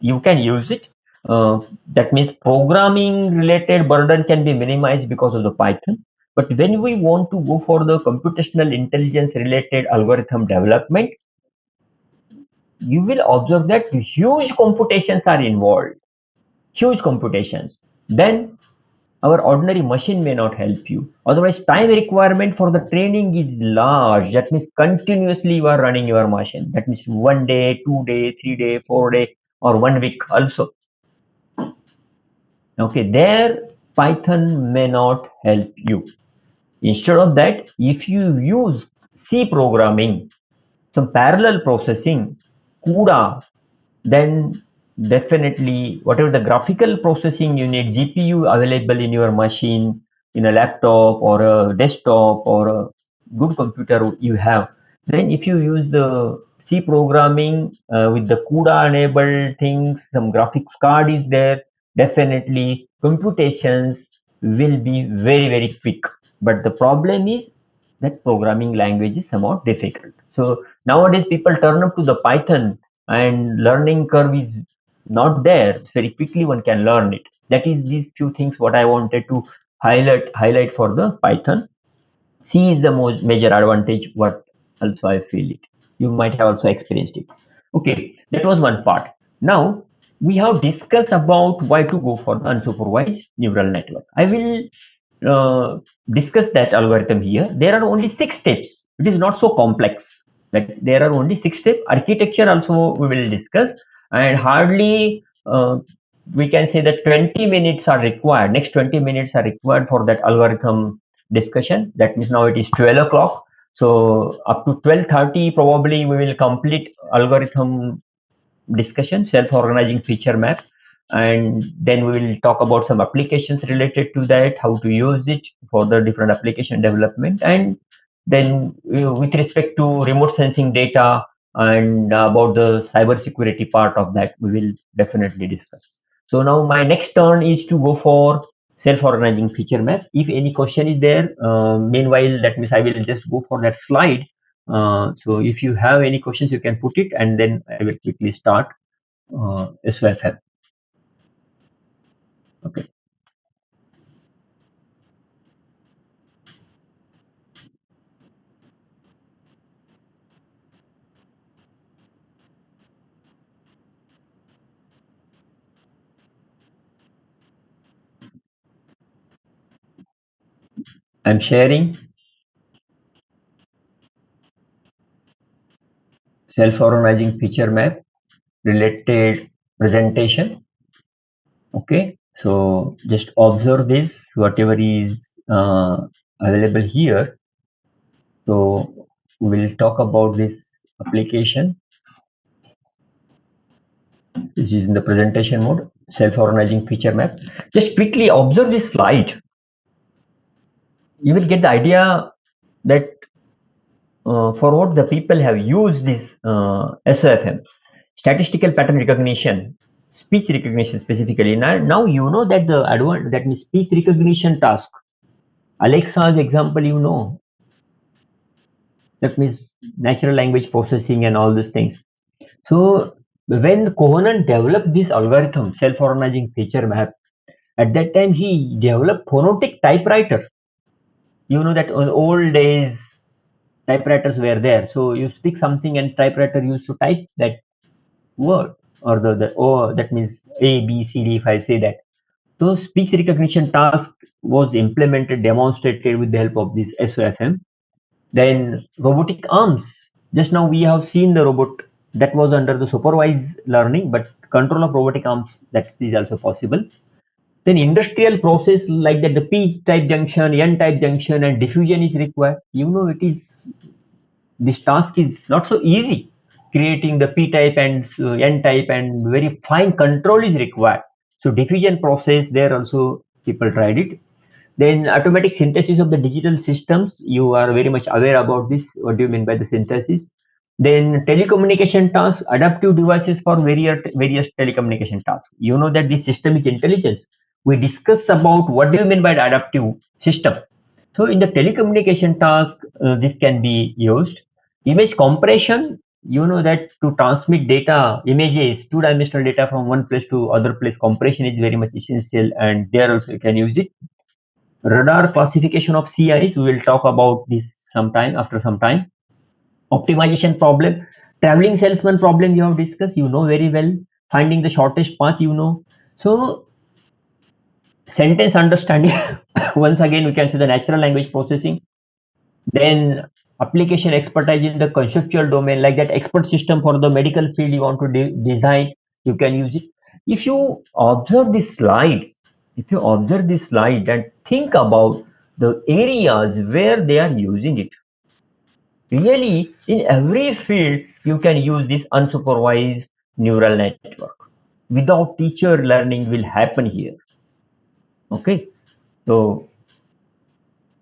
you can use it. That means programming related burden can be minimized because of the Python. But when we want to go for the computational intelligence related algorithm development, you will observe that huge computations are involved. Huge computations. Then our ordinary machine may not help you. Otherwise, time requirement for the training is large. That means continuously you are running your machine. That means 1 day, 2 day, 3 day, 4 day, or 1 week also. Okay, there Python may not help you. Instead of that, if you use C programming, some parallel processing, CUDA, then definitely whatever the graphical processing you need, GPU available in your machine, in a laptop or a desktop or a good computer you have, then if you use the C programming with the CUDA enabled things, some graphics card is there, definitely computations will be very quick. But the problem is that programming language is somewhat difficult. So nowadays people turn up to the Python and learning curve is not there. Very quickly one can learn it. That is these few things what I wanted to highlight for the Python. C is the most major advantage what also I feel it. You might have also experienced it. Okay, that was one part. Now we have discussed about why to go for the unsupervised neural network. I will discuss that algorithm here. There are only 6 steps. It is not so complex. Like there are only 6 steps. Architecture also we will discuss, and hardly we can say that 20 minutes are required. Next 20 minutes are required for that algorithm discussion. That means now it is 12 o'clock. So up to 12:30 probably we will complete algorithm discussion, self-organizing feature map, and then we will talk about some applications related to that, how to use it for the different application development, and then with respect to remote sensing data and about the cyber security part of that, we will definitely discuss. So now my next turn is to go for self-organizing feature map. If any question is there, meanwhile, that means I will just go for that slide. So if you have any questions, you can put it, and then I will quickly start SOFM. Okay. I'm sharing self-organizing feature map related presentation. Okay. So just observe this, whatever is available here. So we'll talk about this application, which is in the presentation mode, self-organizing feature map. Just quickly observe this slide. You will get the idea that for what the people have used this SOFM, statistical pattern recognition, speech recognition specifically. Now you know that that means speech recognition task. Alexa's example, you know, that means natural language processing and all these things. So when Conan developed this algorithm, self-organizing feature map, at that time he developed phonetic typewriter. You know that in old days typewriters were there. So you speak something and typewriter used to type that word, or that means A, B, C, D, if I say that. So speech recognition task was implemented, demonstrated with the help of this SOFM. Then robotic arms. Just now we have seen the robot that was under the supervised learning, but control of robotic arms, that is also possible. Then industrial process like that, the P type junction, N type junction, and diffusion is required. You know, this task is not so easy. Creating the P type and N type and very fine control is required. So diffusion process, there also people tried it. Then automatic synthesis of the digital systems, you are very much aware about this. What do you mean by the synthesis? Then telecommunication tasks, adaptive devices for various telecommunication tasks. You know that this system is intelligence. We discuss about what do you mean by the adaptive system. So in the telecommunication task, this can be used. Image compression, you know that to transmit data, images, two-dimensional data from one place to other place, compression is very much essential, and there also you can use it. Radar classification of CIs, we will talk about this sometime, after some time. Optimization problem, traveling salesman problem you have discussed, you know very well. Finding the shortest path, you know. So sentence understanding, once again we can say the natural language processing. Then application expertise in the conceptual domain, like that expert system for the medical field you want to design, you can use it. If you observe this slide, and think about the areas where they are using it, really in every field you can use this unsupervised neural network. Without teacher, learning will happen here. Okay, so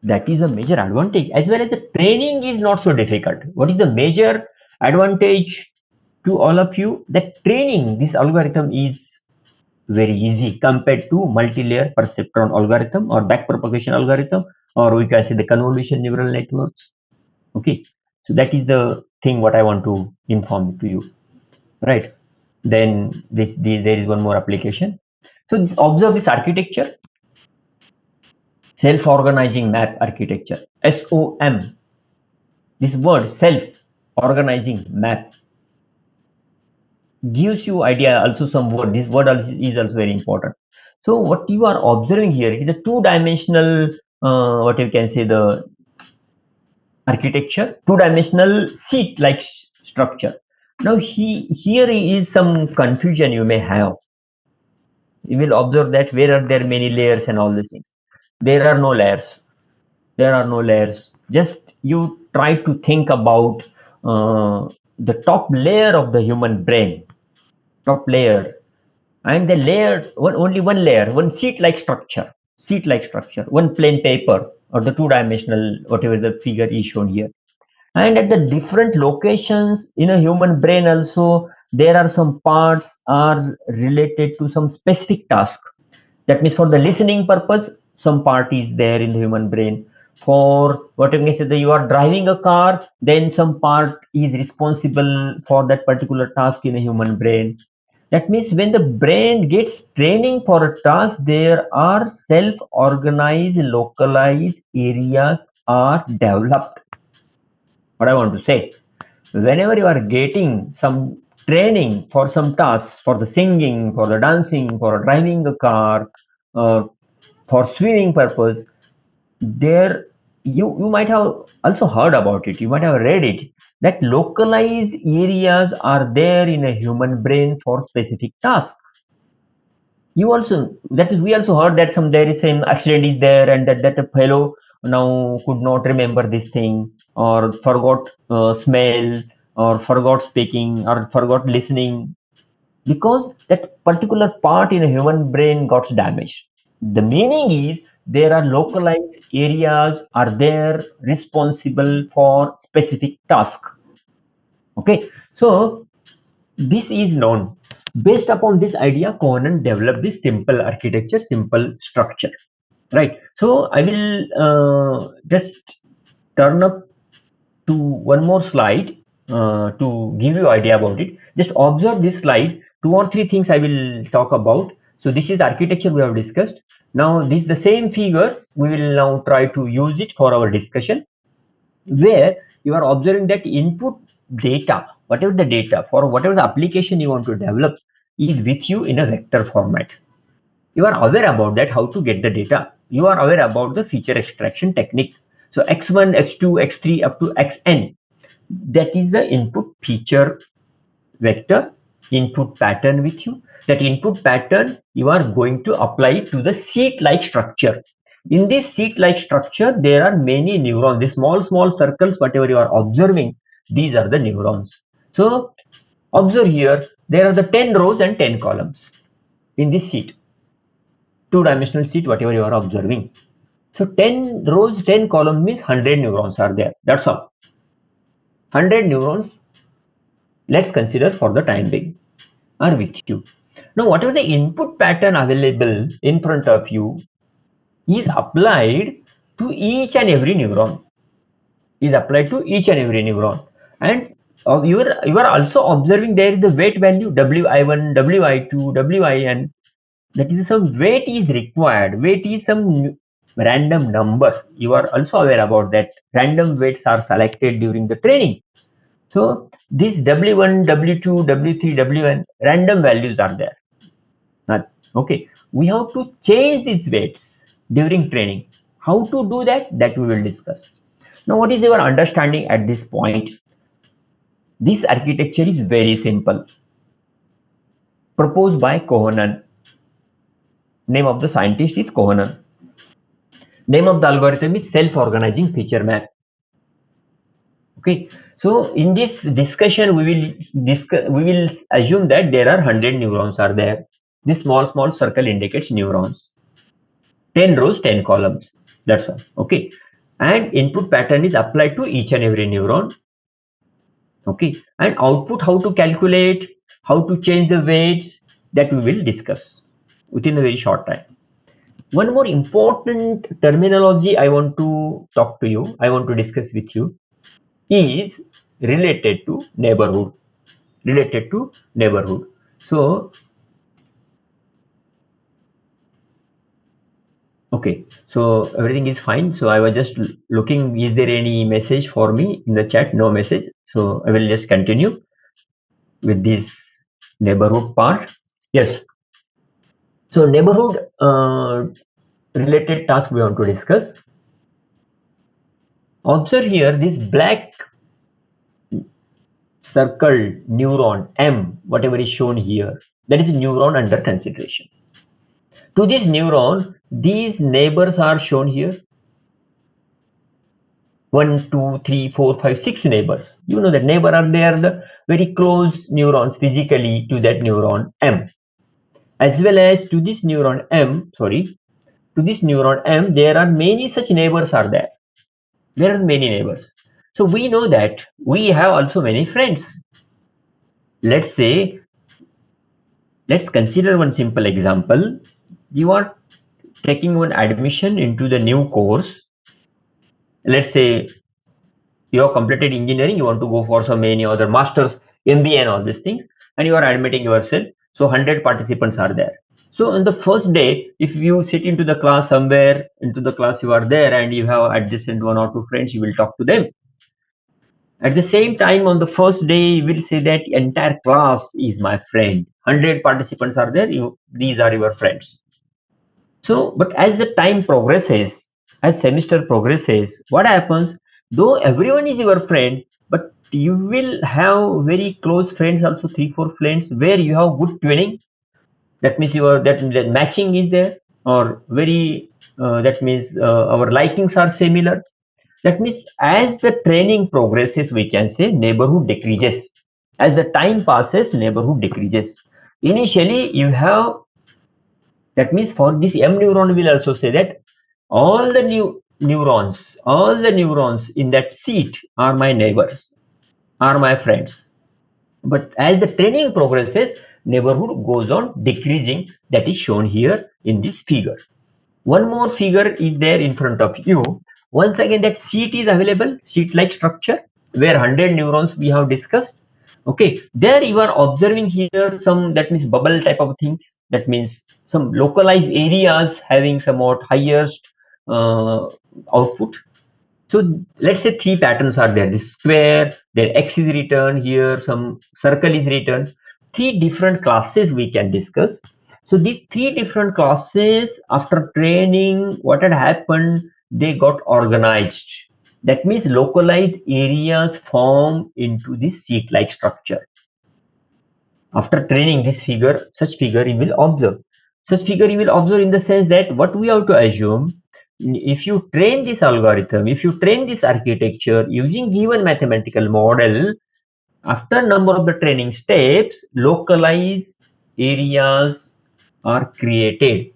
that is a major advantage, as well as the training is not so difficult. What is the major advantage to all of you? That training this algorithm is very easy compared to multi-layer perceptron algorithm or backpropagation algorithm, or we can say the convolution neural networks. Okay, so that is the thing what I want to inform to you, right? Then there is one more application. So observe this architecture, self-organizing map architecture, SOM. This word self-organizing map. gives you idea. Also some word, this word is also very important. So what you are observing here is a two-dimensional, what you can say, the architecture, two-dimensional seat-like structure. Now here is some confusion you may have. You will observe that where are there many layers and all these things. There are no layers. There are no layers. Just you try to think about the top layer of the human brain, top layer, and the layer, only one layer, one seat-like structure, one plain paper, or the two-dimensional, whatever the figure is shown here. And at the different locations in a human brain also, there are some parts are related to some specific task. That means for the listening purpose, some part is there in the human brain. For what you can say that you are driving a car, then some part is responsible for that particular task in a human brain. That means when the brain gets training for a task, there are self-organized, localized areas are developed. What I want to say, whenever you are getting some training for some tasks, for the singing, for the dancing, for driving a car, for swimming purpose, there you might have also heard about it, you might have read it, that localized areas are there in a human brain for specific tasks. You also, that is, we also heard that some there is an accident is there, and that a fellow now could not remember this thing, or forgot smell, or forgot speaking, or forgot listening, because that particular part in a human brain got damaged. The meaning is there are localized areas are there responsible for specific task. Okay, so this is known. Based upon this idea, Conan developed this simple architecture, simple structure. Right. So I will just turn up to one more slide to give you idea about it. Just observe this slide. 2 or 3 things I will talk about. So this is architecture we have discussed. Now this is the same figure. We will now try to use it for our discussion, where you are observing that input data, whatever the data for whatever the application you want to develop, is with you in a vector format. You are aware about that, how to get the data. You are aware about the feature extraction technique. So x1, x2, x3 up to xn, that is the input feature vector, input pattern with you. That input pattern you are going to apply to the seat-like structure. In this seat-like structure, there are many neurons. These small circles, whatever you are observing, these are the neurons. So observe here, there are the 10 rows and 10 columns in this sheet, two-dimensional sheet, whatever you are observing. So 10 rows, 10 columns means 100 neurons are there. That's all. 100 neurons, let's consider for the time being, are with you. Now, whatever the input pattern available in front of you is applied to each and every neuron. Is applied to each and every neuron. And you are also observing there the weight value Wi1, Wi2, Win. That is some weight is required. Weight is some random number. You are also aware about that. Random weights are selected during the training. So this W1, W2, W3, Wn, random values are there. Okay, we have to change these weights during training. How to do that? That we will discuss. Now, what is your understanding at this point? This architecture is very simple. Proposed by Conan. Name of the scientist is Conan. Name of the algorithm is self-organizing feature map. Okay, so in this discussion, we will assume that there are 100 neurons are there. This small circle indicates neurons. 10 rows, 10 columns. That's all. Okay, and input pattern is applied to each and every neuron. Okay, and output, how to calculate, how to change the weights, that we will discuss within a very short time. One more important terminology I want to talk to you, I want to discuss with you, is related to neighborhood. Related to neighborhood. So, okay, so everything is fine. So I was just looking, is there any message for me in the chat? No message. So I will just continue with this neighborhood part. Yes. So neighborhood related task we want to discuss. Observe here this black circled neuron M, whatever is shown here, that is neuron under consideration. To this neuron, these neighbors are shown here. 1, 2, 3, 4, 5, 6 neighbors. You know that neighbor are there, the very close neurons physically to that neuron M. As well as to this neuron M, there are many such neighbors are there. There are many neighbors. So we know that we have also many friends. Let's consider one simple example. You are taking one admission into the new course. Let's say you have completed engineering, you want to go for some any other masters, MBA and all these things, and you are admitting yourself. So 100 participants are there. So on the first day, if you sit into the class somewhere, into the class you are there and you have adjacent 1 or 2 friends, you will talk to them. At the same time, on the first day, you will say that entire class is my friend. 100 participants are there, these are your friends. So, but as the time progresses, as semester progresses, what happens? Though everyone is your friend, but you will have very close friends, also 3, 4 friends, where you have good tuning. That means that matching is there, or very that means our likings are similar. That means as the training progresses, we can say neighborhood decreases. As the time passes, neighborhood decreases. Initially, you have, that means for this M neuron will also say that all the neurons in that seat are my neighbors, are my friends. But as the training progresses, neighborhood goes on decreasing. That is shown here in this figure. One more figure is there in front of you. Once again, that seat is available, seat-like structure, where 100 neurons we have discussed. Okay, there you are observing here some, that means bubble type of things. That means some localized areas having somewhat highest output. So let's say 3 patterns are there. This square, then X is written here, some circle is written. 3 different classes we can discuss. So these 3 different classes, after training, what had happened, they got organized. That means localized areas form into this seat-like structure. After training this figure, such figure you will observe. Such figure you will observe in the sense that what we have to assume, if you train this algorithm, if you train this architecture using given mathematical model, after number of the training steps, localized areas are created.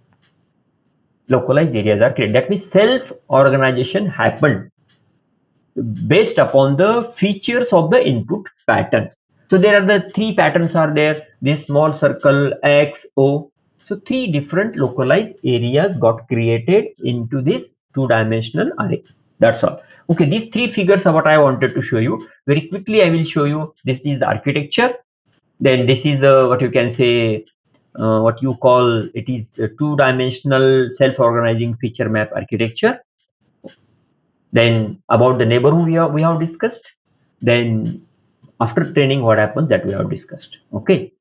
Localized areas are created. That means self-organization happened based upon the features of the input pattern. So there are the 3 patterns are there, this small circle, X, O. So 3 different localized areas got created into this 2-dimensional array. That's all. Okay, these 3 figures are what I wanted to show you. Very quickly, I will show you. This is the architecture. Then this is the, what you can say, what you call, it is a 2-dimensional self-organizing feature map architecture. Then about the neighborhood we have discussed. Then after training, what happens, that we have discussed. Okay.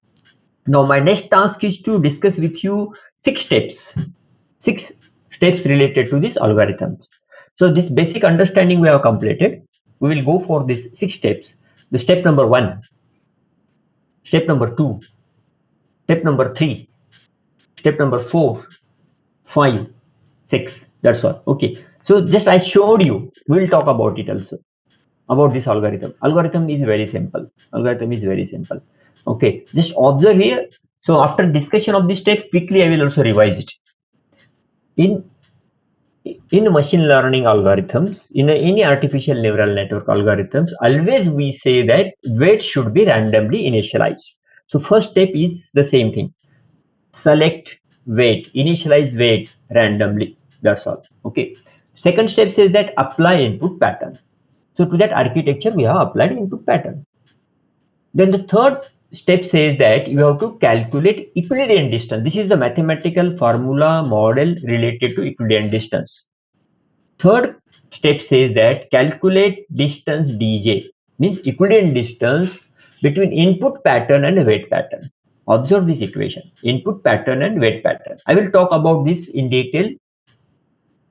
Now my next task is to discuss with you 6 steps. 6 steps related to these algorithms. So this basic understanding we have completed. We will go for these 6 steps. The step number 1, step number 2, step number 3, step number 4, 5, 6. That's all. Okay. So just I showed you. We will talk about it also. About this algorithm. Algorithm is very simple. Okay, just observe here. So after discussion of this step, quickly I will also revise it. In machine learning algorithms, in any artificial neural network algorithms, always we say that weights should be randomly initialized. So first step is the same thing. Select weight, initialize weights randomly. That's all. Okay. Second step says that apply input pattern. So to that architecture, we have applied input pattern. Then the third step says that you have to calculate Euclidean distance. This is the mathematical formula model related to Euclidean distance. Third step says that calculate distance dj, means Euclidean distance between input pattern and weight pattern. Observe this equation, input pattern and weight pattern. I will talk about this in detail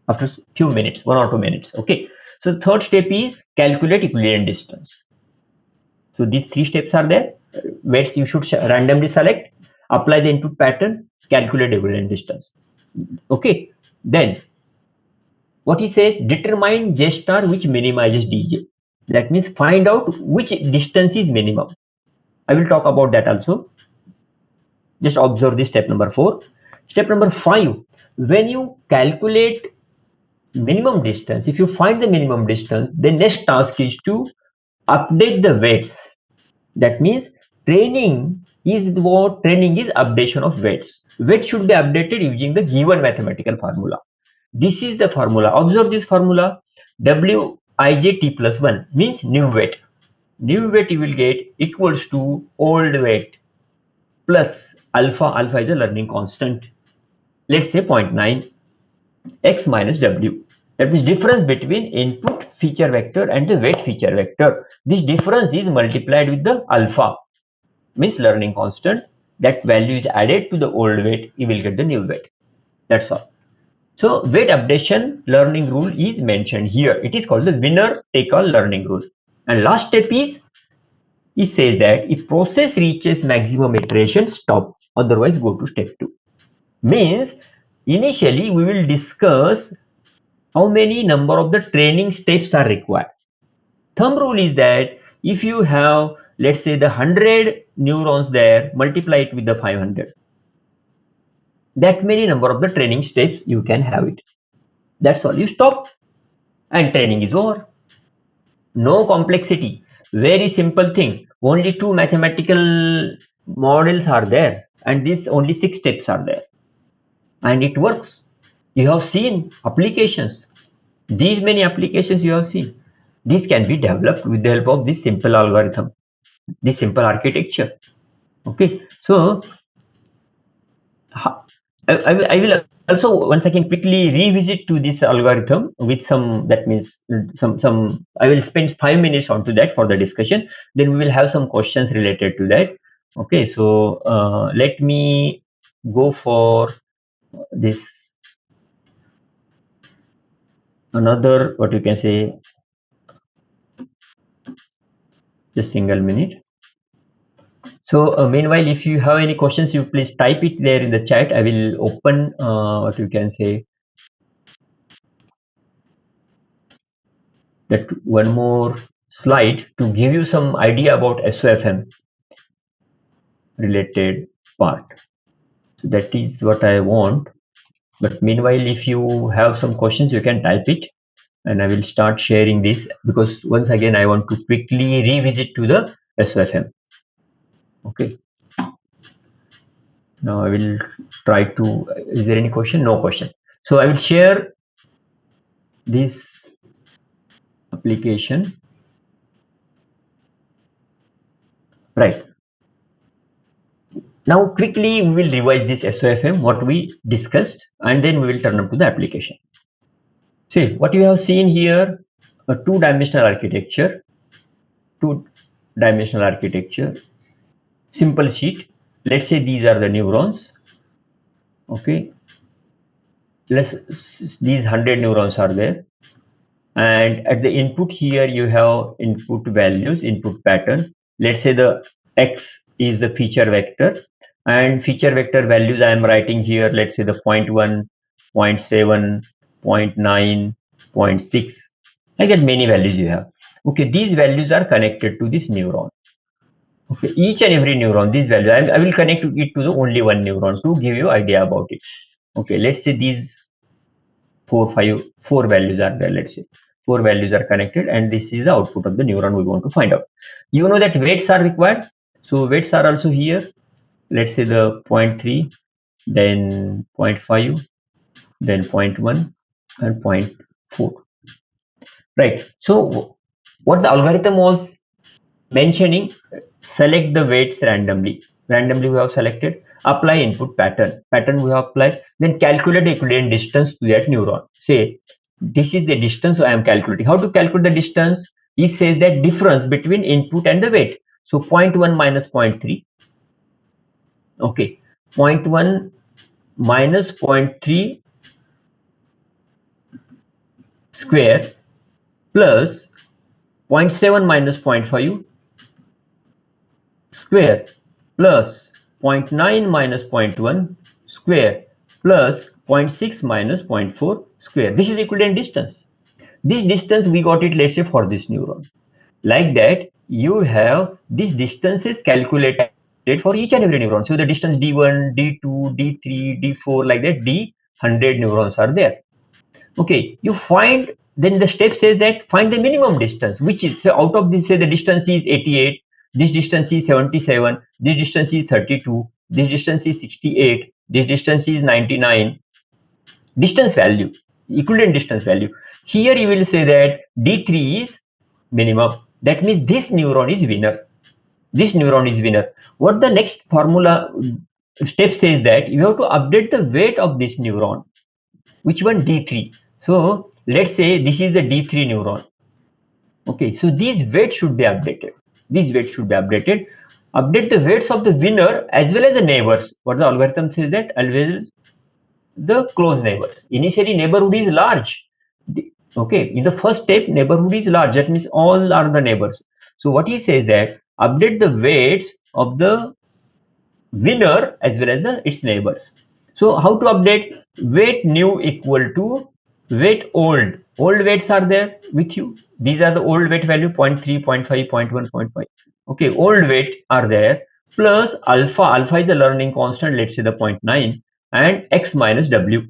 after few minutes, 1 or 2 minutes. Okay. So the third step is calculate equivalent distance. So these 3 steps are there. Weights you should randomly select, apply the input pattern, calculate equivalent distance. Okay. Then what he says, determine J star which minimizes DJ. That means find out which distance is minimum. I will talk about that also. Just observe this step number 4. Step number 5, when you calculate minimum distance, if you find the minimum distance, the next task is to update the weights. That means training is updation of weights. Weight should be updated using the given mathematical formula. This is the formula. Observe this formula. Wij plus 1 means new weight. New weight you will get equals to old weight plus alpha. Alpha is a learning constant. Let's say 0.9 x minus w. That means difference between input feature vector and the weight feature vector. This difference is multiplied with the alpha, means learning constant. That value is added to the old weight. You will get the new weight. That's all. So weight updation learning rule is mentioned here. It is called the winner take all learning rule. And last step is, it says that if process reaches maximum iteration, stop. Otherwise go to step 2. Means initially we will discuss how many number of the training steps are required. Thumb rule is that if you have, let's say, the 100 neurons there, multiply it with the 500. That many number of the training steps you can have it. That's all. You stop and training is over. No complexity. Very simple thing. Only 2 mathematical models are there, and this only 6 steps are there, and it works. You have seen applications. These many applications you have seen. This can be developed with the help of this simple algorithm, this simple architecture. Okay. So I will also once again quickly revisit to this algorithm with some, that means some I will spend 5 minutes onto that for the discussion. Then we will have some questions related to that. Okay. So let me go for this another, what you can say, just single minute. So meanwhile, if you have any questions, you please type it there in the chat. I will open what you can say, that one more slide to give you some idea about SOFM related part. So that is what I want. But meanwhile, if you have some questions, you can type it, and I will start sharing this, because once again I want to quickly revisit to the SOFM. Okay. Now I will try to, is there any question? No question. So I will share this application. Right. Now quickly we will revise this SOFM, what we discussed, and then we will turn up to the application. See what you have seen here, a two-dimensional architecture, simple sheet. Let's say these are the neurons. Okay. These 100 neurons are there, and at the input here you have input values, input pattern. Let's say the X is the feature vector, and feature vector values I am writing here. Let's say the 0.1, 0.7, 0.9, 0.6. I get many values you have. Okay, these values are connected to this neuron. Okay, each and every neuron, these values, I will connect it to the only one neuron to give you idea about it. Okay, let's say these four values are there. Let's say 4 values are connected, and this is the output of the neuron we want to find out. You know that weights are required, so weights are also here. Let's say the 0.3, then 0.5, then 0.1, and 0.4. Right. So what the algorithm was mentioning, select the weights randomly. Randomly we have selected, apply input pattern. Pattern we have applied, then calculate equivalent distance to that neuron. Say this is the distance I am calculating. How to calculate the distance? It says that difference between input and the weight. So 0.1 minus 0.3. Okay, 0.1 minus 0.3 square plus 0.7 minus 0.5 square plus 0.9 minus 0.1 square plus 0.6 minus 0.4 square. This is equivalent distance. This distance we got it, let's say, for this neuron. Like that, you have these distances calculated for each and every neuron. So the distance D1, D2, D3, D4, like that, D100 neurons are there. Okay, you find, then the step says that find the minimum distance, which is, so out of this, say the distance is 88, this distance is 77, this distance is 32, this distance is 68, this distance is 99. Distance value, equivalent distance value. Here you will say that D3 is minimum. That means this neuron is winner. This neuron is winner. What the next formula step says that you have to update the weight of this neuron. Which one? D3. So let's say this is the D3 neuron. Okay, so these weights should be updated. These weights should be updated. Update the weights of the winner as well as the neighbors. What the algorithm says that always the close neighbors. Initially neighborhood is large. Okay, in the first step neighborhood is large. That means all are the neighbors. So what he says that update the weights of the winner as well as its neighbors. So how to update? Weight new equal to weight old. Old weights are there with you. These are the old weight value 0.3, 0.5, 0.1, 0.5. Okay, old weight are there plus alpha. Alpha is the learning constant, let's say the 0.9, and x minus w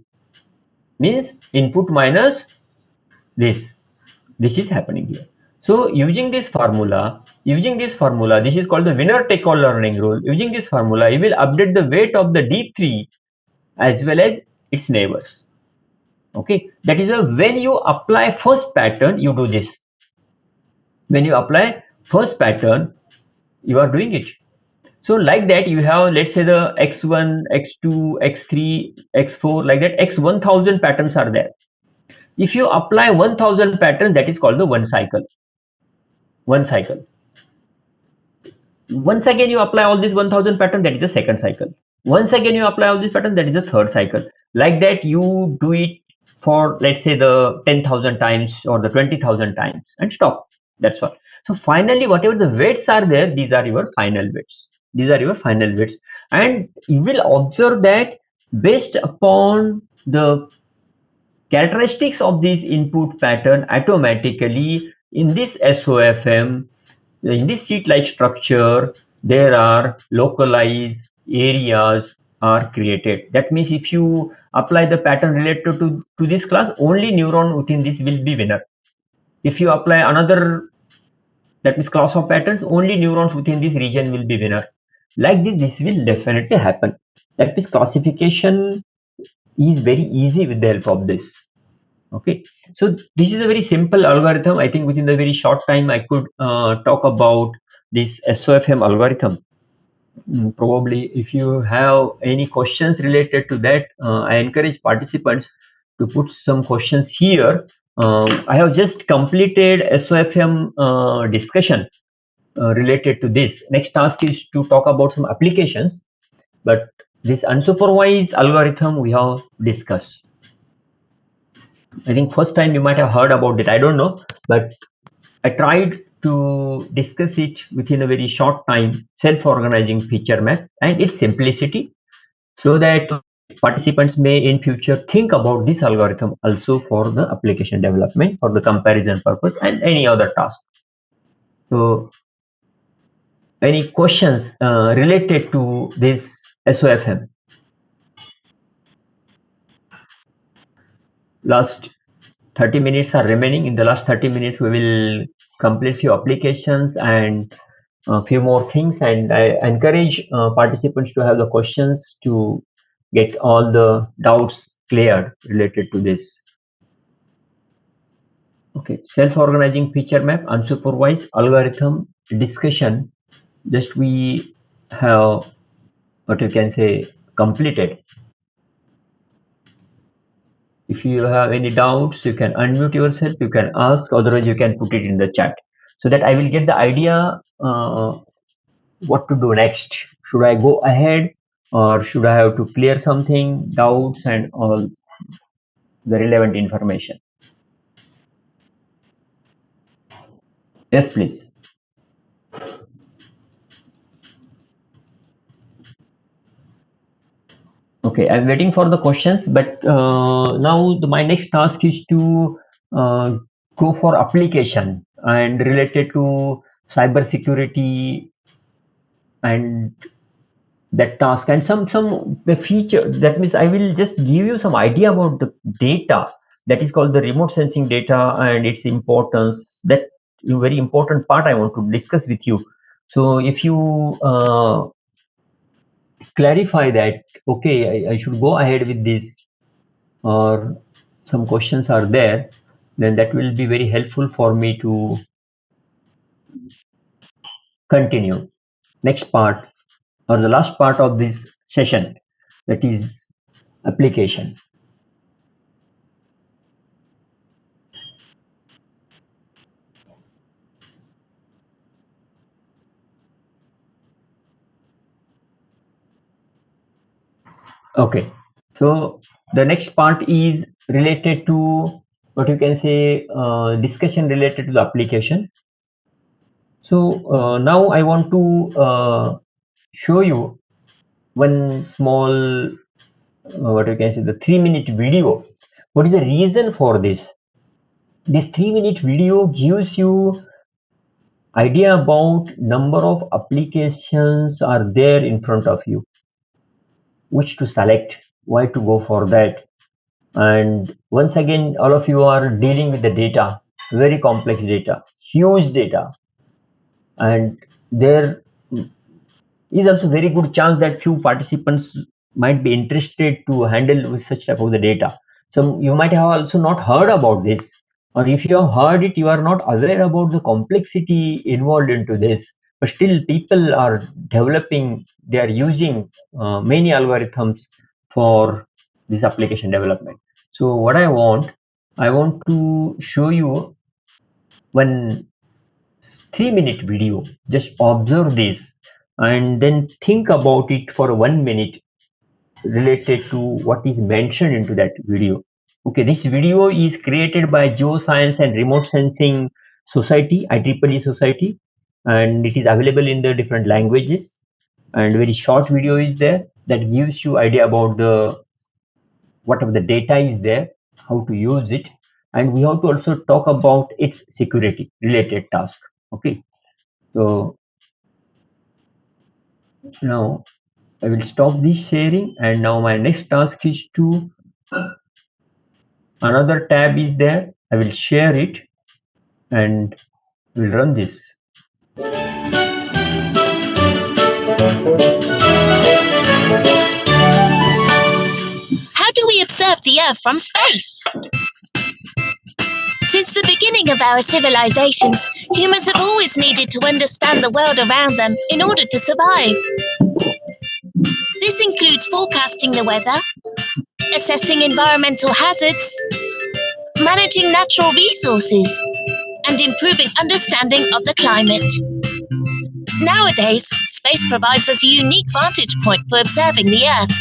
means input minus this. This is happening here. So using this formula, this is called the winner take all learning rule. Using this formula, you will update the weight of the D3 as well as its neighbors. Okay, that is when you apply first pattern, you do this. When you apply first pattern, you are doing it. So like that, you have, let's say, the x1, x2, x3, x4, like that, x 1000 patterns are there. If you apply 1000 patterns, that is called the one cycle. One cycle. Once again you apply all these 1000 patterns, that is the second cycle. Once again you apply all these patterns, that is the third cycle. Like that you do it for, let's say, the 10,000 times or the 20,000 times and stop. That's all. So finally, whatever the weights are there, these are your final weights. These are your final weights. And you will observe that based upon the characteristics of this input pattern, automatically in this SOFM, in this seat-like structure, there are localized areas are created. That means if you apply the pattern related to this class, only neuron within this will be winner. If you apply another, that means class of patterns, only neurons within this region will be winner. Like this will definitely happen. That means classification is very easy with the help of this. Okay, so this is a very simple algorithm. I think within the very short time I could talk about this SOFM algorithm. Probably if you have any questions related to that, I encourage participants to put some questions here. I have just completed SOFM discussion related to this. Next task is to talk about some applications, but this unsupervised algorithm we have discussed. I think first time you might have heard about it, I don't know, but I tried to discuss it within a very short time, self-organizing feature map and its simplicity, so that participants may in future think about this algorithm also for the application development, for the comparison purpose and any other task. So any questions related to this SOFM? Last 30 minutes are remaining. In the last 30 minutes, we will complete few applications and a few more things. And I encourage participants to have the questions to get all the doubts cleared related to this. Okay, self-organizing feature map, unsupervised algorithm discussion. Just we have, what you can say, completed. If you have any doubts, you can unmute yourself, you can ask, otherwise you can put it in the chat so that I will get the idea what to do next. Should I go ahead or should I have to clear something, doubts and all the relevant information? Yes, please. Okay, I'm waiting for the questions, but now my next task is to go for application and related to cyber security and that task and some the feature. That means I will just give you some idea about the data that is called the remote sensing data and its importance. That a very important part I want to discuss with you. So if you clarify that, okay, I should go ahead with this, or some questions are there, then that will be very helpful for me to continue next part or the last part of this session, that is application. Okay, so the next part is related to what you can say discussion related to the application. So now I want to show you one small what you can say the 3-minute video. What is the reason for this? This 3-minute video gives you idea about number of applications are there in front of you, which to select, why to go for that. And once again, all of you are dealing with the data, very complex data, huge data, and there is also very good chance that few participants might be interested to handle with such type of the data. So you might have also not heard about this, or if you have heard it, you are not aware about the complexity involved into this. But still, people are developing, they are using many algorithms for this application development. So what I want to show you one 3-minute video. Just observe this and then think about it for 1 minute related to what is mentioned into that video. Okay, this video is created by Geoscience and Remote Sensing Society, IEEE Society, and it is available in the different languages, and very short video is there that gives you idea about the whatever the data is there, how to use it, and we have to also talk about its security related task. Okay, so now I will stop this sharing, and now my next task is to another tab is there. I will share it and we'll run this. How do we observe the Earth from space? Since the beginning of our civilizations, humans have always needed to understand the world around them in order to survive. This includes forecasting the weather, assessing environmental hazards, managing natural resources, and improving understanding of the climate. Nowadays, space provides us a unique vantage point for observing the Earth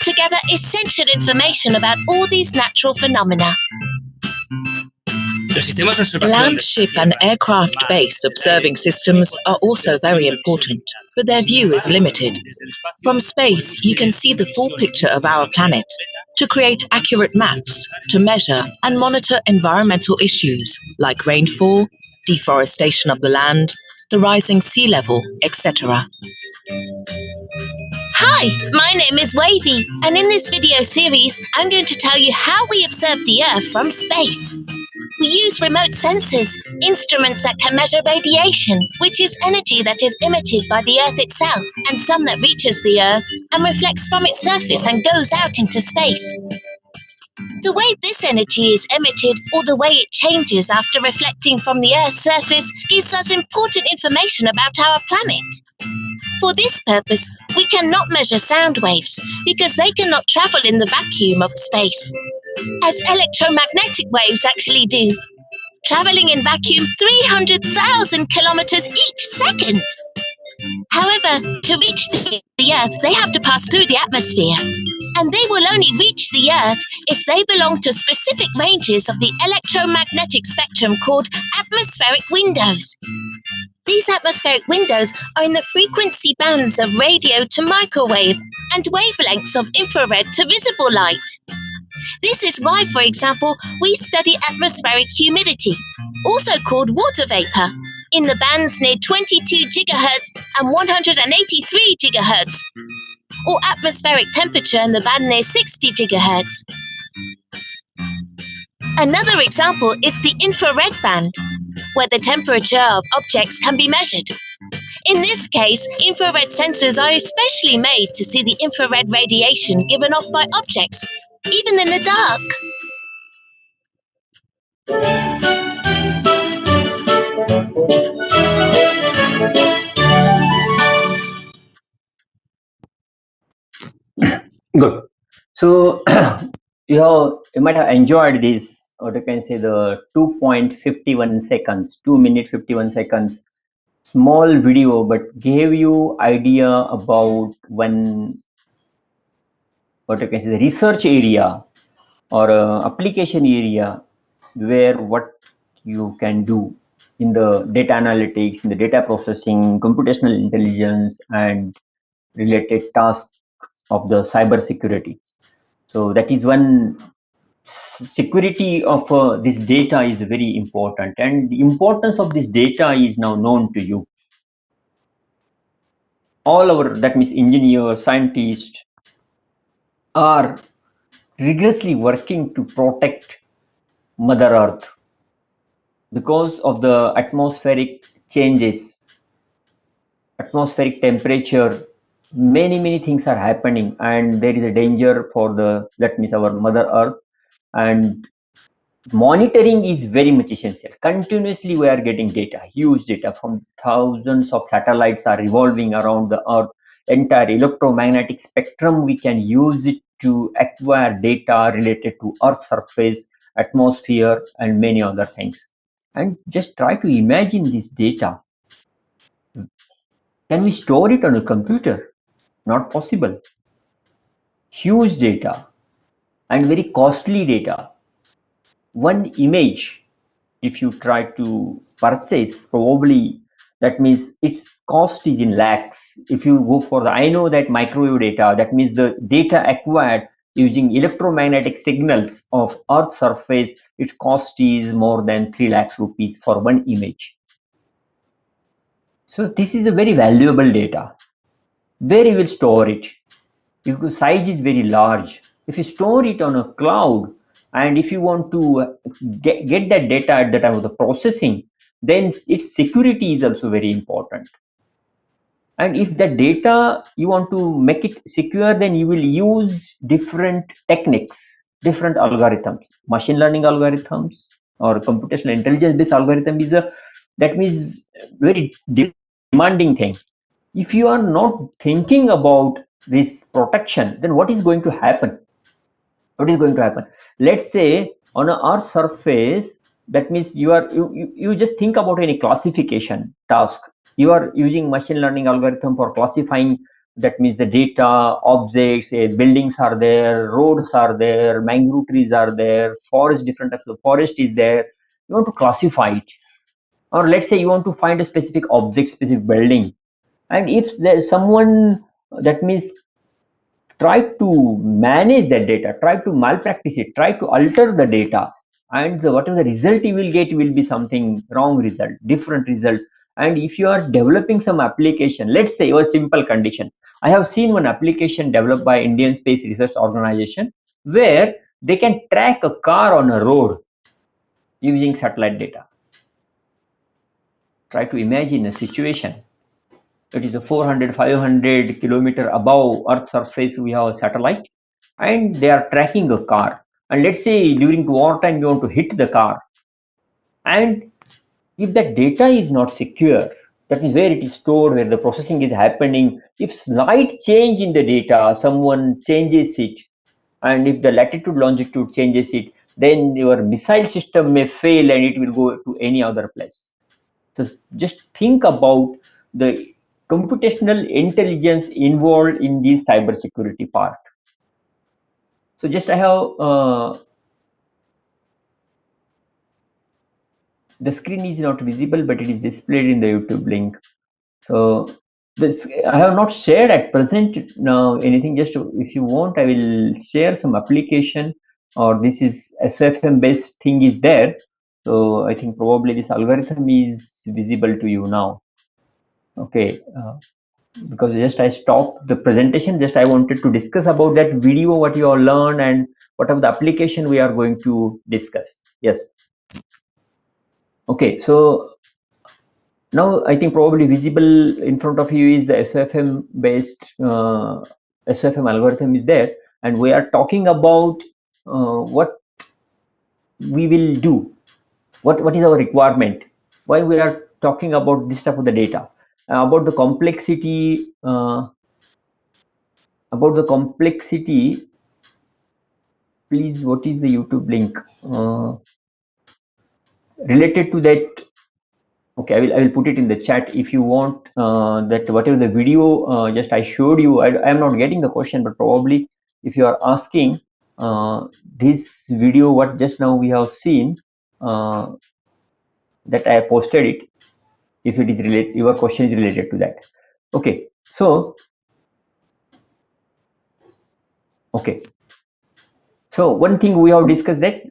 to gather essential information about all these natural phenomena. Land, ship and aircraft base observing systems are also very important, but their view is limited. From space, you can see the full picture of our planet, to create accurate maps, to measure and monitor environmental issues like rainfall, deforestation of the land, the rising sea level, etc. Hi, my name is Wavy, and in this video series, I'm going to tell you how we observe the Earth from space. We use remote sensors, instruments that can measure radiation, which is energy that is emitted by the Earth itself, and some that reaches the Earth and reflects from its surface and goes out into space. The way this energy is emitted, or the way it changes after reflecting from the Earth's surface, gives us important information about our planet. For this purpose, we cannot measure sound waves because they cannot travel in the vacuum of space, as electromagnetic waves actually do, traveling in vacuum 300,000 kilometers each second. However, to reach the Earth, they have to pass through the atmosphere. And they will only reach the Earth if they belong to specific ranges of the electromagnetic spectrum called atmospheric windows. These atmospheric windows are in the frequency bands of radio to microwave and wavelengths of infrared to visible light. This is why, for example, we study atmospheric humidity, also called water vapor, in the bands near 22 GHz and 183 GHz, or atmospheric temperature in the band near 60 GHz. Another example is the infrared band, where the temperature of objects can be measured. In this case, infrared sensors are especially made to see the infrared radiation given off by objects, even in the dark. Good. So you might have enjoyed this, or you can say the 2.51 seconds, 2 minute 51 seconds small video, but gave you idea about one, what you can say, the research area or application area where what you can do in the data analytics, in the data processing, computational intelligence, and related tasks of the cyber security. So that is one. Security of this data is very important, and the importance of this data is now known to you. All our, that means engineers, scientists, are rigorously working to protect Mother Earth because of the atmospheric changes, atmospheric temperature. Many things are happening, and there is a danger for the, that means our Mother Earth, and monitoring is very much essential. Continuously we are getting data, huge data from thousands of satellites are revolving around the Earth. Entire electromagnetic spectrum, we can use it to acquire data related to Earth surface, atmosphere, and many other things. And just try to imagine this data. Can we store it on a computer? Not possible. Huge data and very costly data. One image, if you try to purchase, probably that means its cost is in lakhs. If you go for the, I know that microwave data, that means the data acquired using electromagnetic signals of Earth surface, its cost is more than 3 lakhs rupees for one image. So this is a very valuable data. Where you will store it? If the size is very large, if you store it on a cloud, and if you want to get that data at the time of the processing, then its security is also very important. And if the data you want to make it secure, then you will use different techniques, different algorithms. Machine learning algorithms or computational intelligence based algorithm is a, that means very demanding thing. If you are not thinking about this protection, then what is going to happen? What is going to happen? Let's say on an Earth surface, that means you just think about any classification task. You are using machine learning algorithm for classifying, that means the data, objects, buildings are there, roads are there, mangrove trees are there, forest, different types of forest is there. You want to classify it. Or let's say you want to find a specific object, specific building. And if there's someone, that means try to manage that data, try to malpractice it, try to alter the data, and whatever the result you will get will be something wrong result, different result. And if you are developing some application, let's say a simple condition, I have seen one application developed by Indian Space Research Organization where they can track a car on a road using satellite data. Try to imagine a situation. It is a 400-500 kilometer above Earth's surface, we have a satellite, and they are tracking a car. And let's say during wartime you want to hit the car, and if that data is not secure, that is where it is stored, where the processing is happening, if slight change in the data, someone changes it, and if the latitude longitude changes it, then your missile system may fail and it will go to any other place. So just think about the computational intelligence involved in this cybersecurity part. So just I have the screen is not visible, but it is displayed in the YouTube link. So this I have not shared at present now anything. Just if you want, I will share some application, or this is SOFM based thing is there. So I think probably this algorithm is visible to you now. Okay, because just I stopped the presentation. Just I wanted to discuss about that video, what you all learned, and what are the application we are going to discuss. Yes. Okay, so now I think probably visible in front of you is the SOFM based SOFM algorithm is there, and we are talking about what we will do, what is our requirement, why we are talking about this type of the data, about the complexity, please, what is the YouTube link related to that? Okay, I will put it in the chat if you want that whatever the video just I showed you. I am not getting the question, but probably if you are asking this video, what just now we have seen, that I posted it, if it is related, your question is related to that. Okay, so okay, so one thing we have discussed that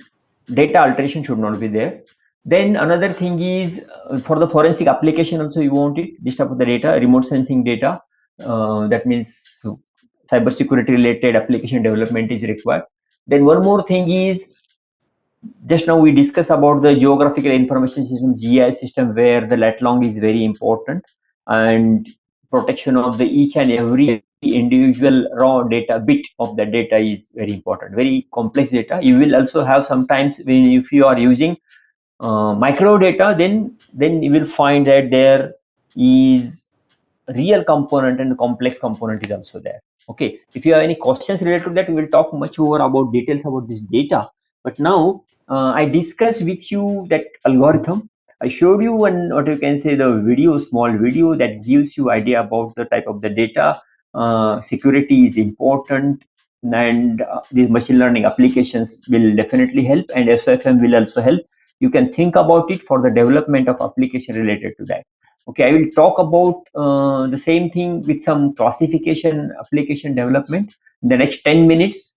data alteration should not be there. Then another thing is for the forensic application also you want it, this type of the data, remote sensing data, that means cybersecurity related application development is required. Then one more thing is, just now we discussed about the geographical information system, GIS system, where the lat long is very important, and protection of the each and every individual raw data bit of the data is very important, very complex data. You will also have sometimes when if you are using micro data, then you will find that there is real component and the complex component is also there. Okay, if you have any questions related to that, we will talk much more about details about this data. But now I discussed with you that algorithm. I showed you one, what you can say, the video, small video that gives you idea about the type of the data. Security is important, and these machine learning applications will definitely help, and SOFM will also help. You can think about it for the development of application related to that. Okay, I will talk about the same thing with some classification application development in the next 10 minutes.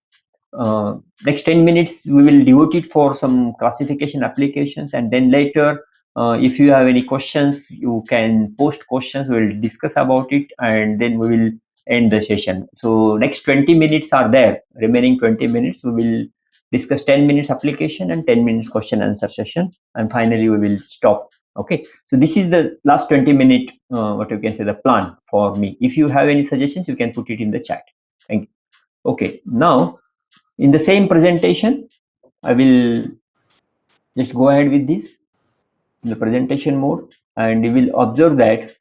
Next 10 minutes we will devote it for some classification applications, and then later if you have any questions, you can post questions, we will discuss about it, and then we will end the session. So next 20 minutes are there, remaining 20 minutes we will discuss 10 minutes application and 10 minutes question answer session, and finally we will stop. Okay, so this is the last 20 minute what you can say the plan for me. If you have any suggestions, you can put it in the chat. Thank you. Okay, now in the same presentation I will just go ahead with this in the presentation mode, and you will observe that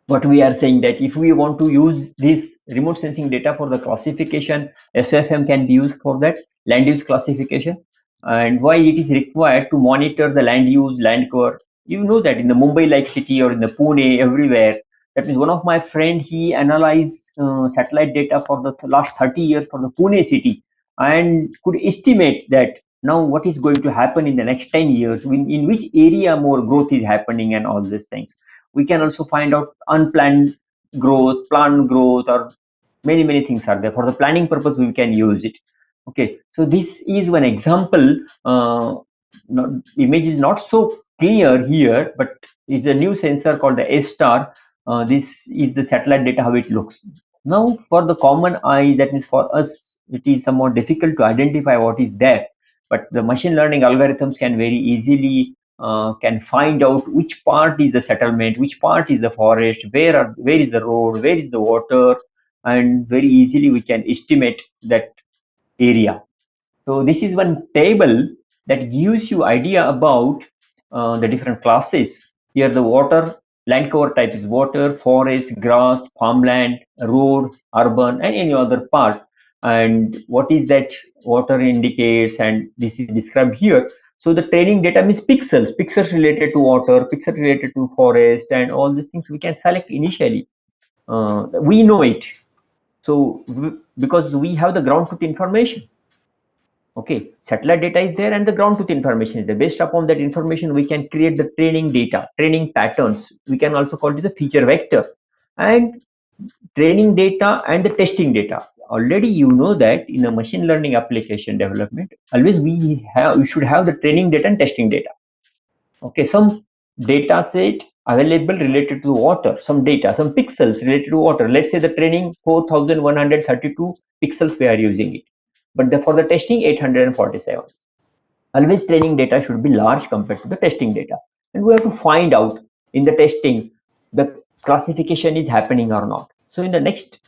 what we are saying, that if we want to use this remote sensing data for the classification, SOFM can be used for that land use classification. And why it is required to monitor the land use, land cover. You know that in the Mumbai like city or in the Pune, everywhere, that means one of my friend, he analyzed satellite data for the last 30 years for the Pune city, and could estimate that now what is going to happen in the next 10 years, in which area more growth is happening, and all these things. We can also find out unplanned growth, planned growth, or many things are there. For the planning purpose we can use it. Okay, so this is one example. Image is not so clear here, but it's a new sensor called the A-star. This is the satellite data, how it looks. Now for the common eye, that means for us it is somewhat difficult to identify what is there, but the machine learning algorithms can very easily can find out which part is the settlement, which part is the forest, where is the road, where is the water, and very easily we can estimate that area. So this is one table that gives you idea about the different classes. Here the water, land cover type is water, forest, grass, farmland, road, urban, and any other part. And what is that water indicates, and this is described here. So the training data means pixels related to water, pixels related to forest, and all these things we can select initially. We know it. So because we have the ground truth information. Okay, satellite data is there and the ground truth information is there. Based upon that information, we can create the training data, training patterns. We can also call it the feature vector, and training data and the testing data. Already you know that in a machine learning application development, always we should have the training data and testing data. Okay, some data set available related to water, some data, some pixels related to water. Let's say the training 4132 pixels we are using it, but for the testing 847. Always training data should be large compared to the testing data, and we have to find out in the testing the classification is happening or not. So in the next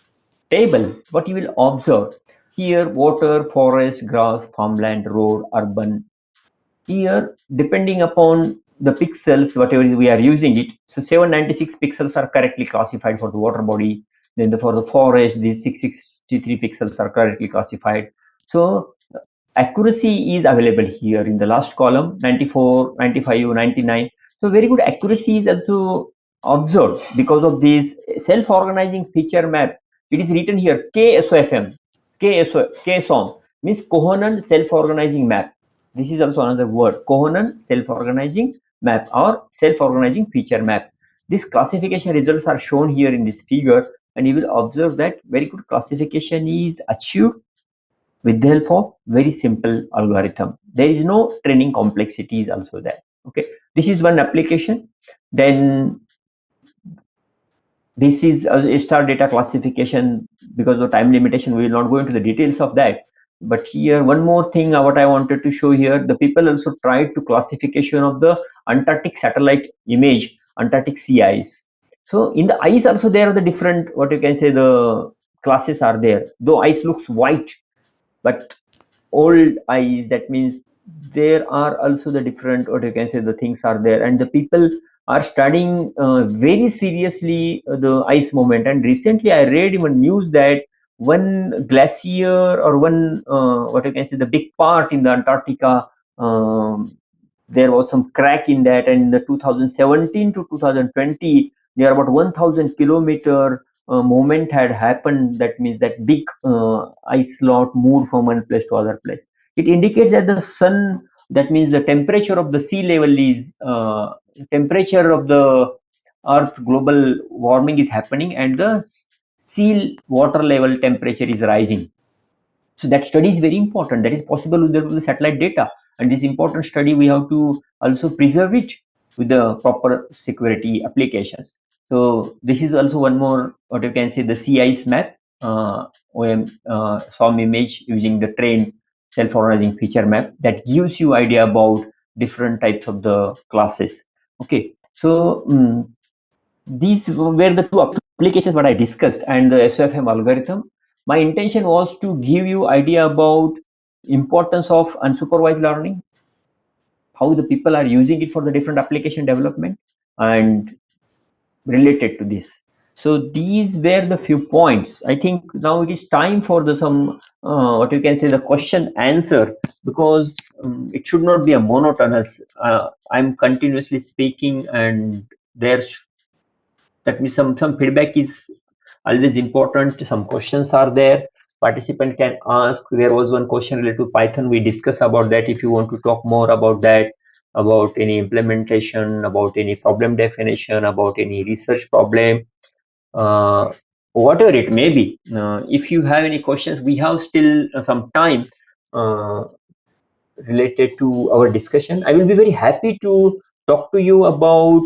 table, what you will observe here: water, forest, grass, farmland, road, urban. Here, depending upon the pixels, whatever we are using it, so 796 pixels are correctly classified for the water body. Then for the forest, these 663 pixels are correctly classified. So accuracy is available here in the last column, 94, 95, 99. So very good accuracy is also observed because of this self-organizing feature map. It is written here KSOFM. KSOM means Cohenant self-organizing map. This is also another word, Cohenant self-organizing map or self-organizing feature map. These classification results are shown here in this figure, and you will observe that very good classification is achieved with the help of very simple algorithm. There is no training complexity is also there. Okay, this is one application. Then this is a star data classification. Because of time limitation, we will not go into the details of that. But here, one more thing what I wanted to show here, the people also tried to classification of the Antarctic satellite image, Antarctic sea ice. So in the ice also there are the different, what you can say, the classes are there. Though ice looks white, but old ice, that means there are also the different, what you can say, the things are there, and the people are studying very seriously the ice movement. And recently I read even news that one glacier or one what you can say, the big part in the Antarctica, there was some crack in that, and in the 2017 to 2020 near about 1000 kilometer movement had happened. That means that big ice slot moved from one place to other place. It indicates that the sun, that means the temperature of the sea level is temperature of the earth global warming is happening, and the sea water level temperature is rising. So that study is very important. That is possible with the satellite data, and this important study we have to also preserve it with the proper security applications. So this is also one more, what you can say, the sea ice map, SOM image using the trained self-organizing feature map that gives you idea about different types of the classes. Okay, so these were the two applications what I discussed and the SOFM algorithm. My intention was to give you idea about importance of unsupervised learning, how the people are using it for the different application development, and related to this. So these were the few points. I think now it is time for the some what you can say, the question answer, because it should not be a monotonous. I'm continuously speaking, and that means some feedback is always important. Some questions are there. Participant can ask. There was one question related to Python. We discussed about that. If you want to talk more about that, about any implementation, about any problem definition, about any research problem, whatever it may be. If you have any questions, we have still some time related to our discussion. I will be very happy to talk to you about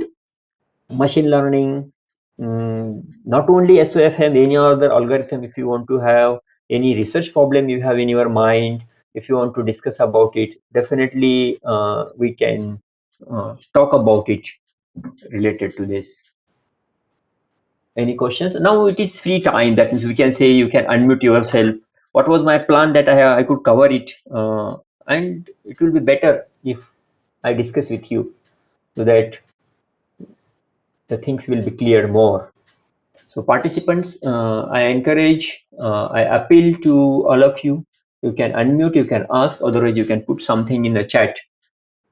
machine learning, not only SOFM, any other algorithm. If you want to have any research problem you have in your mind, if you want to discuss about it, definitely we can talk about it related to this. Any questions? Now it is free time. That means we can say you can unmute yourself. What was my plan that I could cover it, and it will be better if I discuss with you so that the things will be clear more. So participants, I encourage, I appeal to all of you. You can unmute, you can ask, otherwise you can put something in the chat.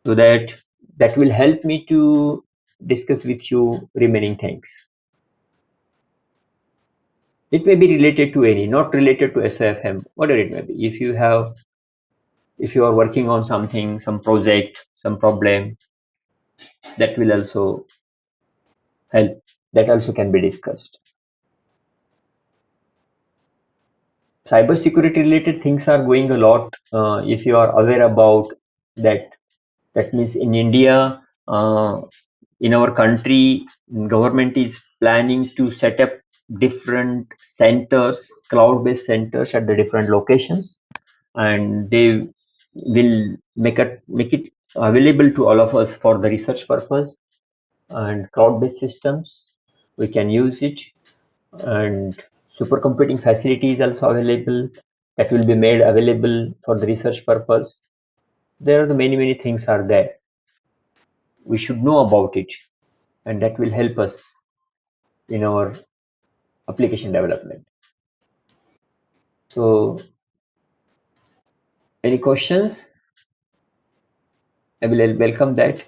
so that will help me to discuss with you remaining things. It may be related to any, not related to SOFM, whatever it may be. If you are working on something, some project, some problem, that will also help. That also can be discussed. Cybersecurity related things are going a lot. If you are aware about that, that means in India, in our country, government is planning to set up different centers, cloud-based centers at the different locations, and they will make it available to all of us for the research purpose. And cloud-based systems, we can use it, and supercomputing facility is also available, that will be made available for the research purpose. There are the many things are there. We should know about it, and that will help us in our application development. So any questions? I will welcome that.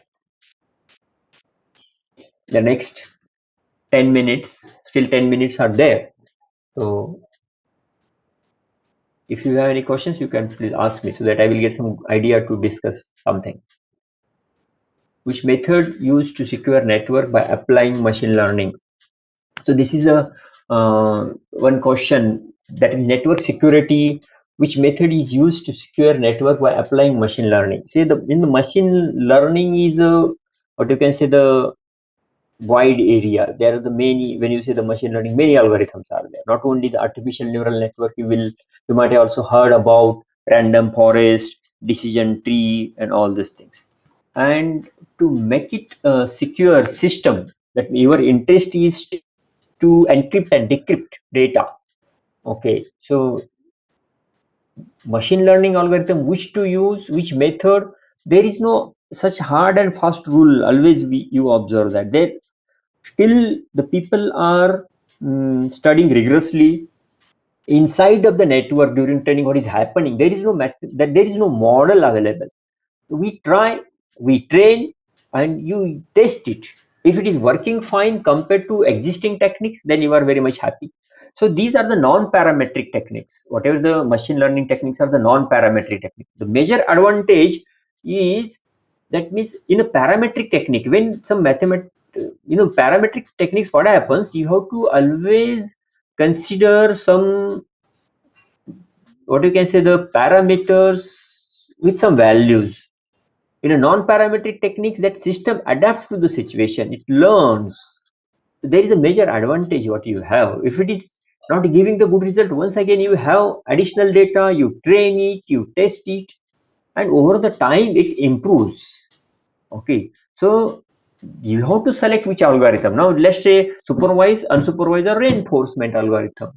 The next 10 minutes, still 10 minutes are there. So if you have any questions, you can please ask me so that I will get some idea to discuss something. Which method used to secure network by applying machine learning? So this is a one question, that is network security. Which method is used to secure network by applying machine learning? See, in the machine learning is what you can say the wide area. There are the many, when you say the machine learning, many algorithms are there. Not only the artificial neural network, you might have also heard about random forest, decision tree, and all these things. And to make it a secure system, that your interest is to encrypt and decrypt data. Okay, so machine learning algorithm, which to use, which method, there is no such hard and fast rule. Always you observe that there still the people are studying rigorously inside of the network during training what is happening. There is no that there is no model available. We try, we train, and you test it. If it is working fine compared to existing techniques, then you are very much happy. So these are the non-parametric techniques. Whatever the machine learning techniques are the non-parametric techniques. The major advantage is that means in a parametric technique, when some parametric techniques, what happens, you have to always consider some, what you can say, the parameters with some values. In a non-parametric techniques, that system adapts to the situation, it learns. There is a major advantage what you have. If it is not giving the good result, once again you have additional data, you train it, you test it, and over the time it improves. Okay, so you have to select which algorithm. Now let's say supervised, unsupervised, or reinforcement algorithm.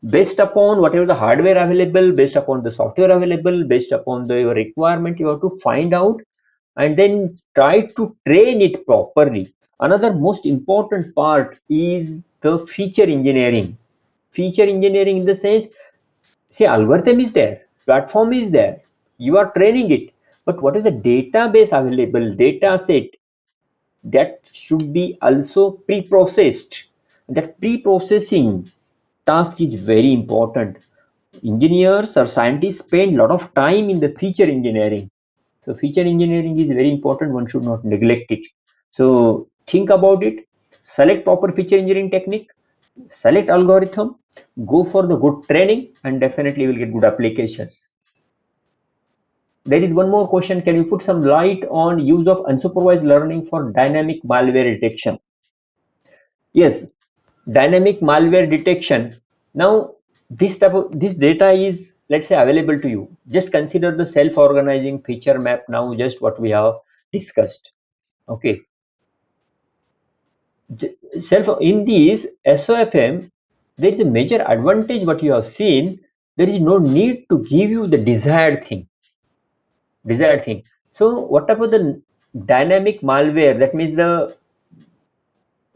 Based upon whatever the hardware available, based upon the software available, based upon the requirement, you have to find out and then try to train it properly. Another most important part is the feature engineering. Feature engineering in the sense, say algorithm is there, platform is there, you are training it, but what is the database available, data set, that should be also pre-processed. That pre-processing task is very important. Engineers or scientists spend a lot of time in the feature engineering. So feature engineering is very important, one should not neglect it. So think about it, select proper feature engineering technique, select algorithm, go for the good training, and definitely you will get good applications. There is one more question, can you put some light on use of unsupervised learning for dynamic malware detection? Yes, dynamic malware detection. Now this data is, let's say, available to you. Just consider the self-organizing feature map, now just what we have discussed. Okay, in these SOFM, there is a major advantage what you have seen. There is no need to give you the desired thing. So what about the dynamic malware? That means the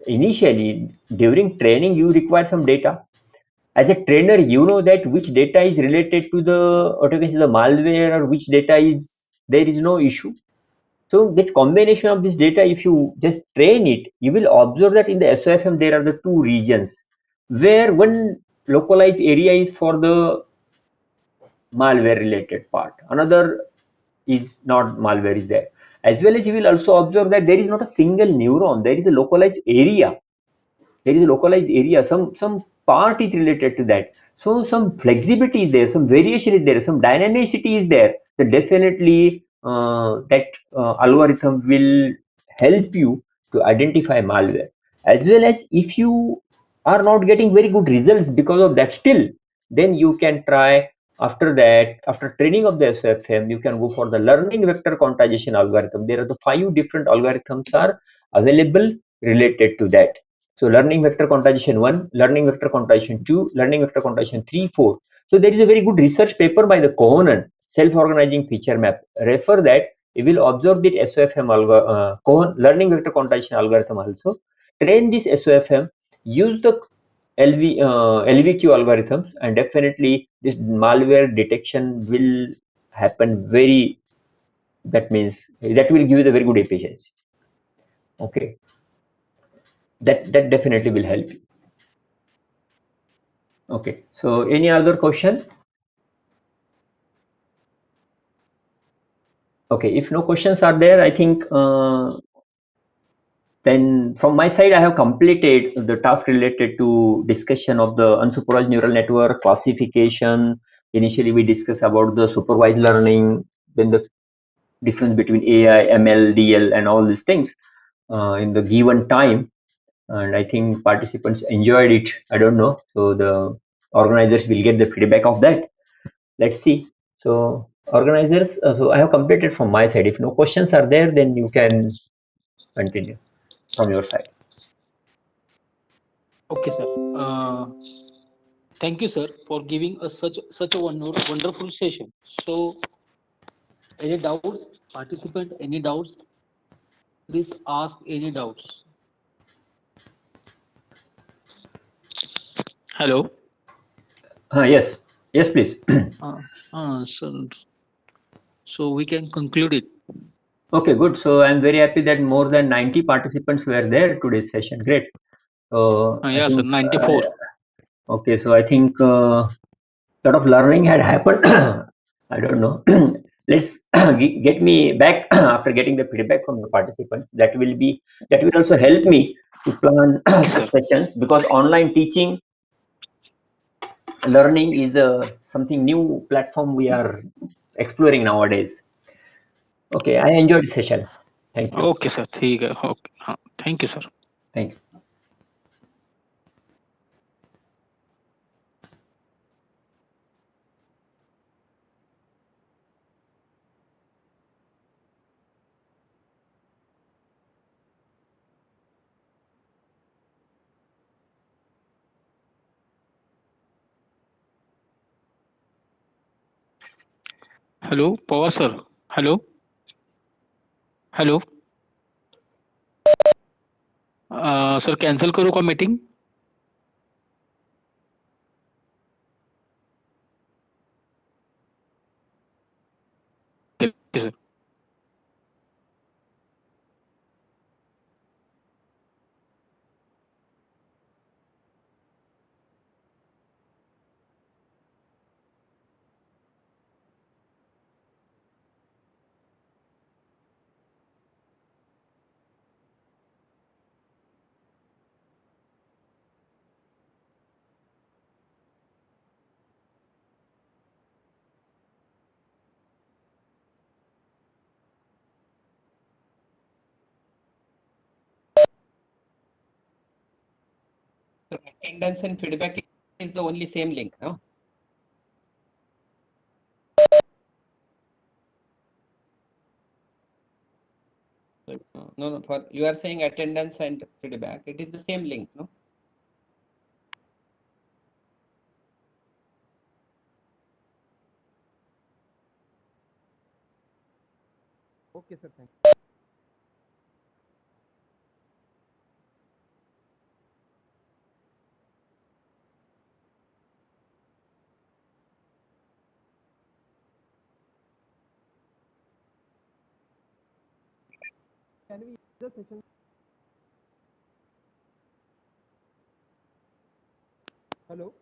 initially during training you require some data. As a trainer, you know that which data is related to the, what you can say, the malware, or which data is there is no issue. So that combination of this data, if you just train it, you will observe that in the SOFM there are the two regions where one localized area is for the malware related part, another is not malware is there. As well as you will also observe that there is not a single neuron, there is a localized area. There is a localized area, some part is related to that. So some flexibility is there, some variation is there, some dynamicity is there. So definitely that algorithm will help you to identify malware. As well as if you are not getting very good results because of that still, then you can try after that, after training of the SFM, you can go for the learning vector quantization algorithm. There are the 5 different algorithms are available related to that. So learning vector quantization 1, learning vector quantization 2, learning vector quantization 3, 4. So there is a very good research paper by the Cohen, self-organizing feature map. Refer that. You will observe the SOFM Cohen learning vector quantization algorithm also. Train this SOFM, use the LVQ algorithms, and definitely this malware detection will happen very, that means that will give you the very good efficiency. Okay, that definitely will help you. Okay, so any other question? Okay, if no questions are there, I think then from my side, I have completed the task related to discussion of the unsupervised neural network classification. Initially, we discussed about the supervised learning, then the difference between AI, ML, DL, and all these things in the given time. And I think participants enjoyed it. I don't know. So the organizers will get the feedback of that. Let's see. So organizers, so I have completed from my side. If no questions are there, then you can continue from your side. Okay, sir. Thank you, sir, for giving us such a wonderful session. So, any doubts, participant? Any doubts? Please ask any doubts. Hello. Yes, yes, please. So we can conclude it. Okay, good. So I'm very happy that more than 90 participants were there today's session. Great. So I Yeah, sir. think, 94. okay, so I think lot of learning had happened. I don't know. Let's get me back after getting the feedback from the participants. That will also help me to plan such sessions, because online teaching learning is something new platform we are exploring nowadays. Okay, I enjoyed the session. Thank you. Okay, sir. ठीक है. Okay. Thank you, sir. Thank you. Hello, Pawar sir. Hello. Hello. Sir cancel करू का meeting? Sir. Attendance and feedback is the only same link, no? No, for you are saying attendance and feedback, it is the same link, no? Okay, sir, thank you. Can we use the session? Hello.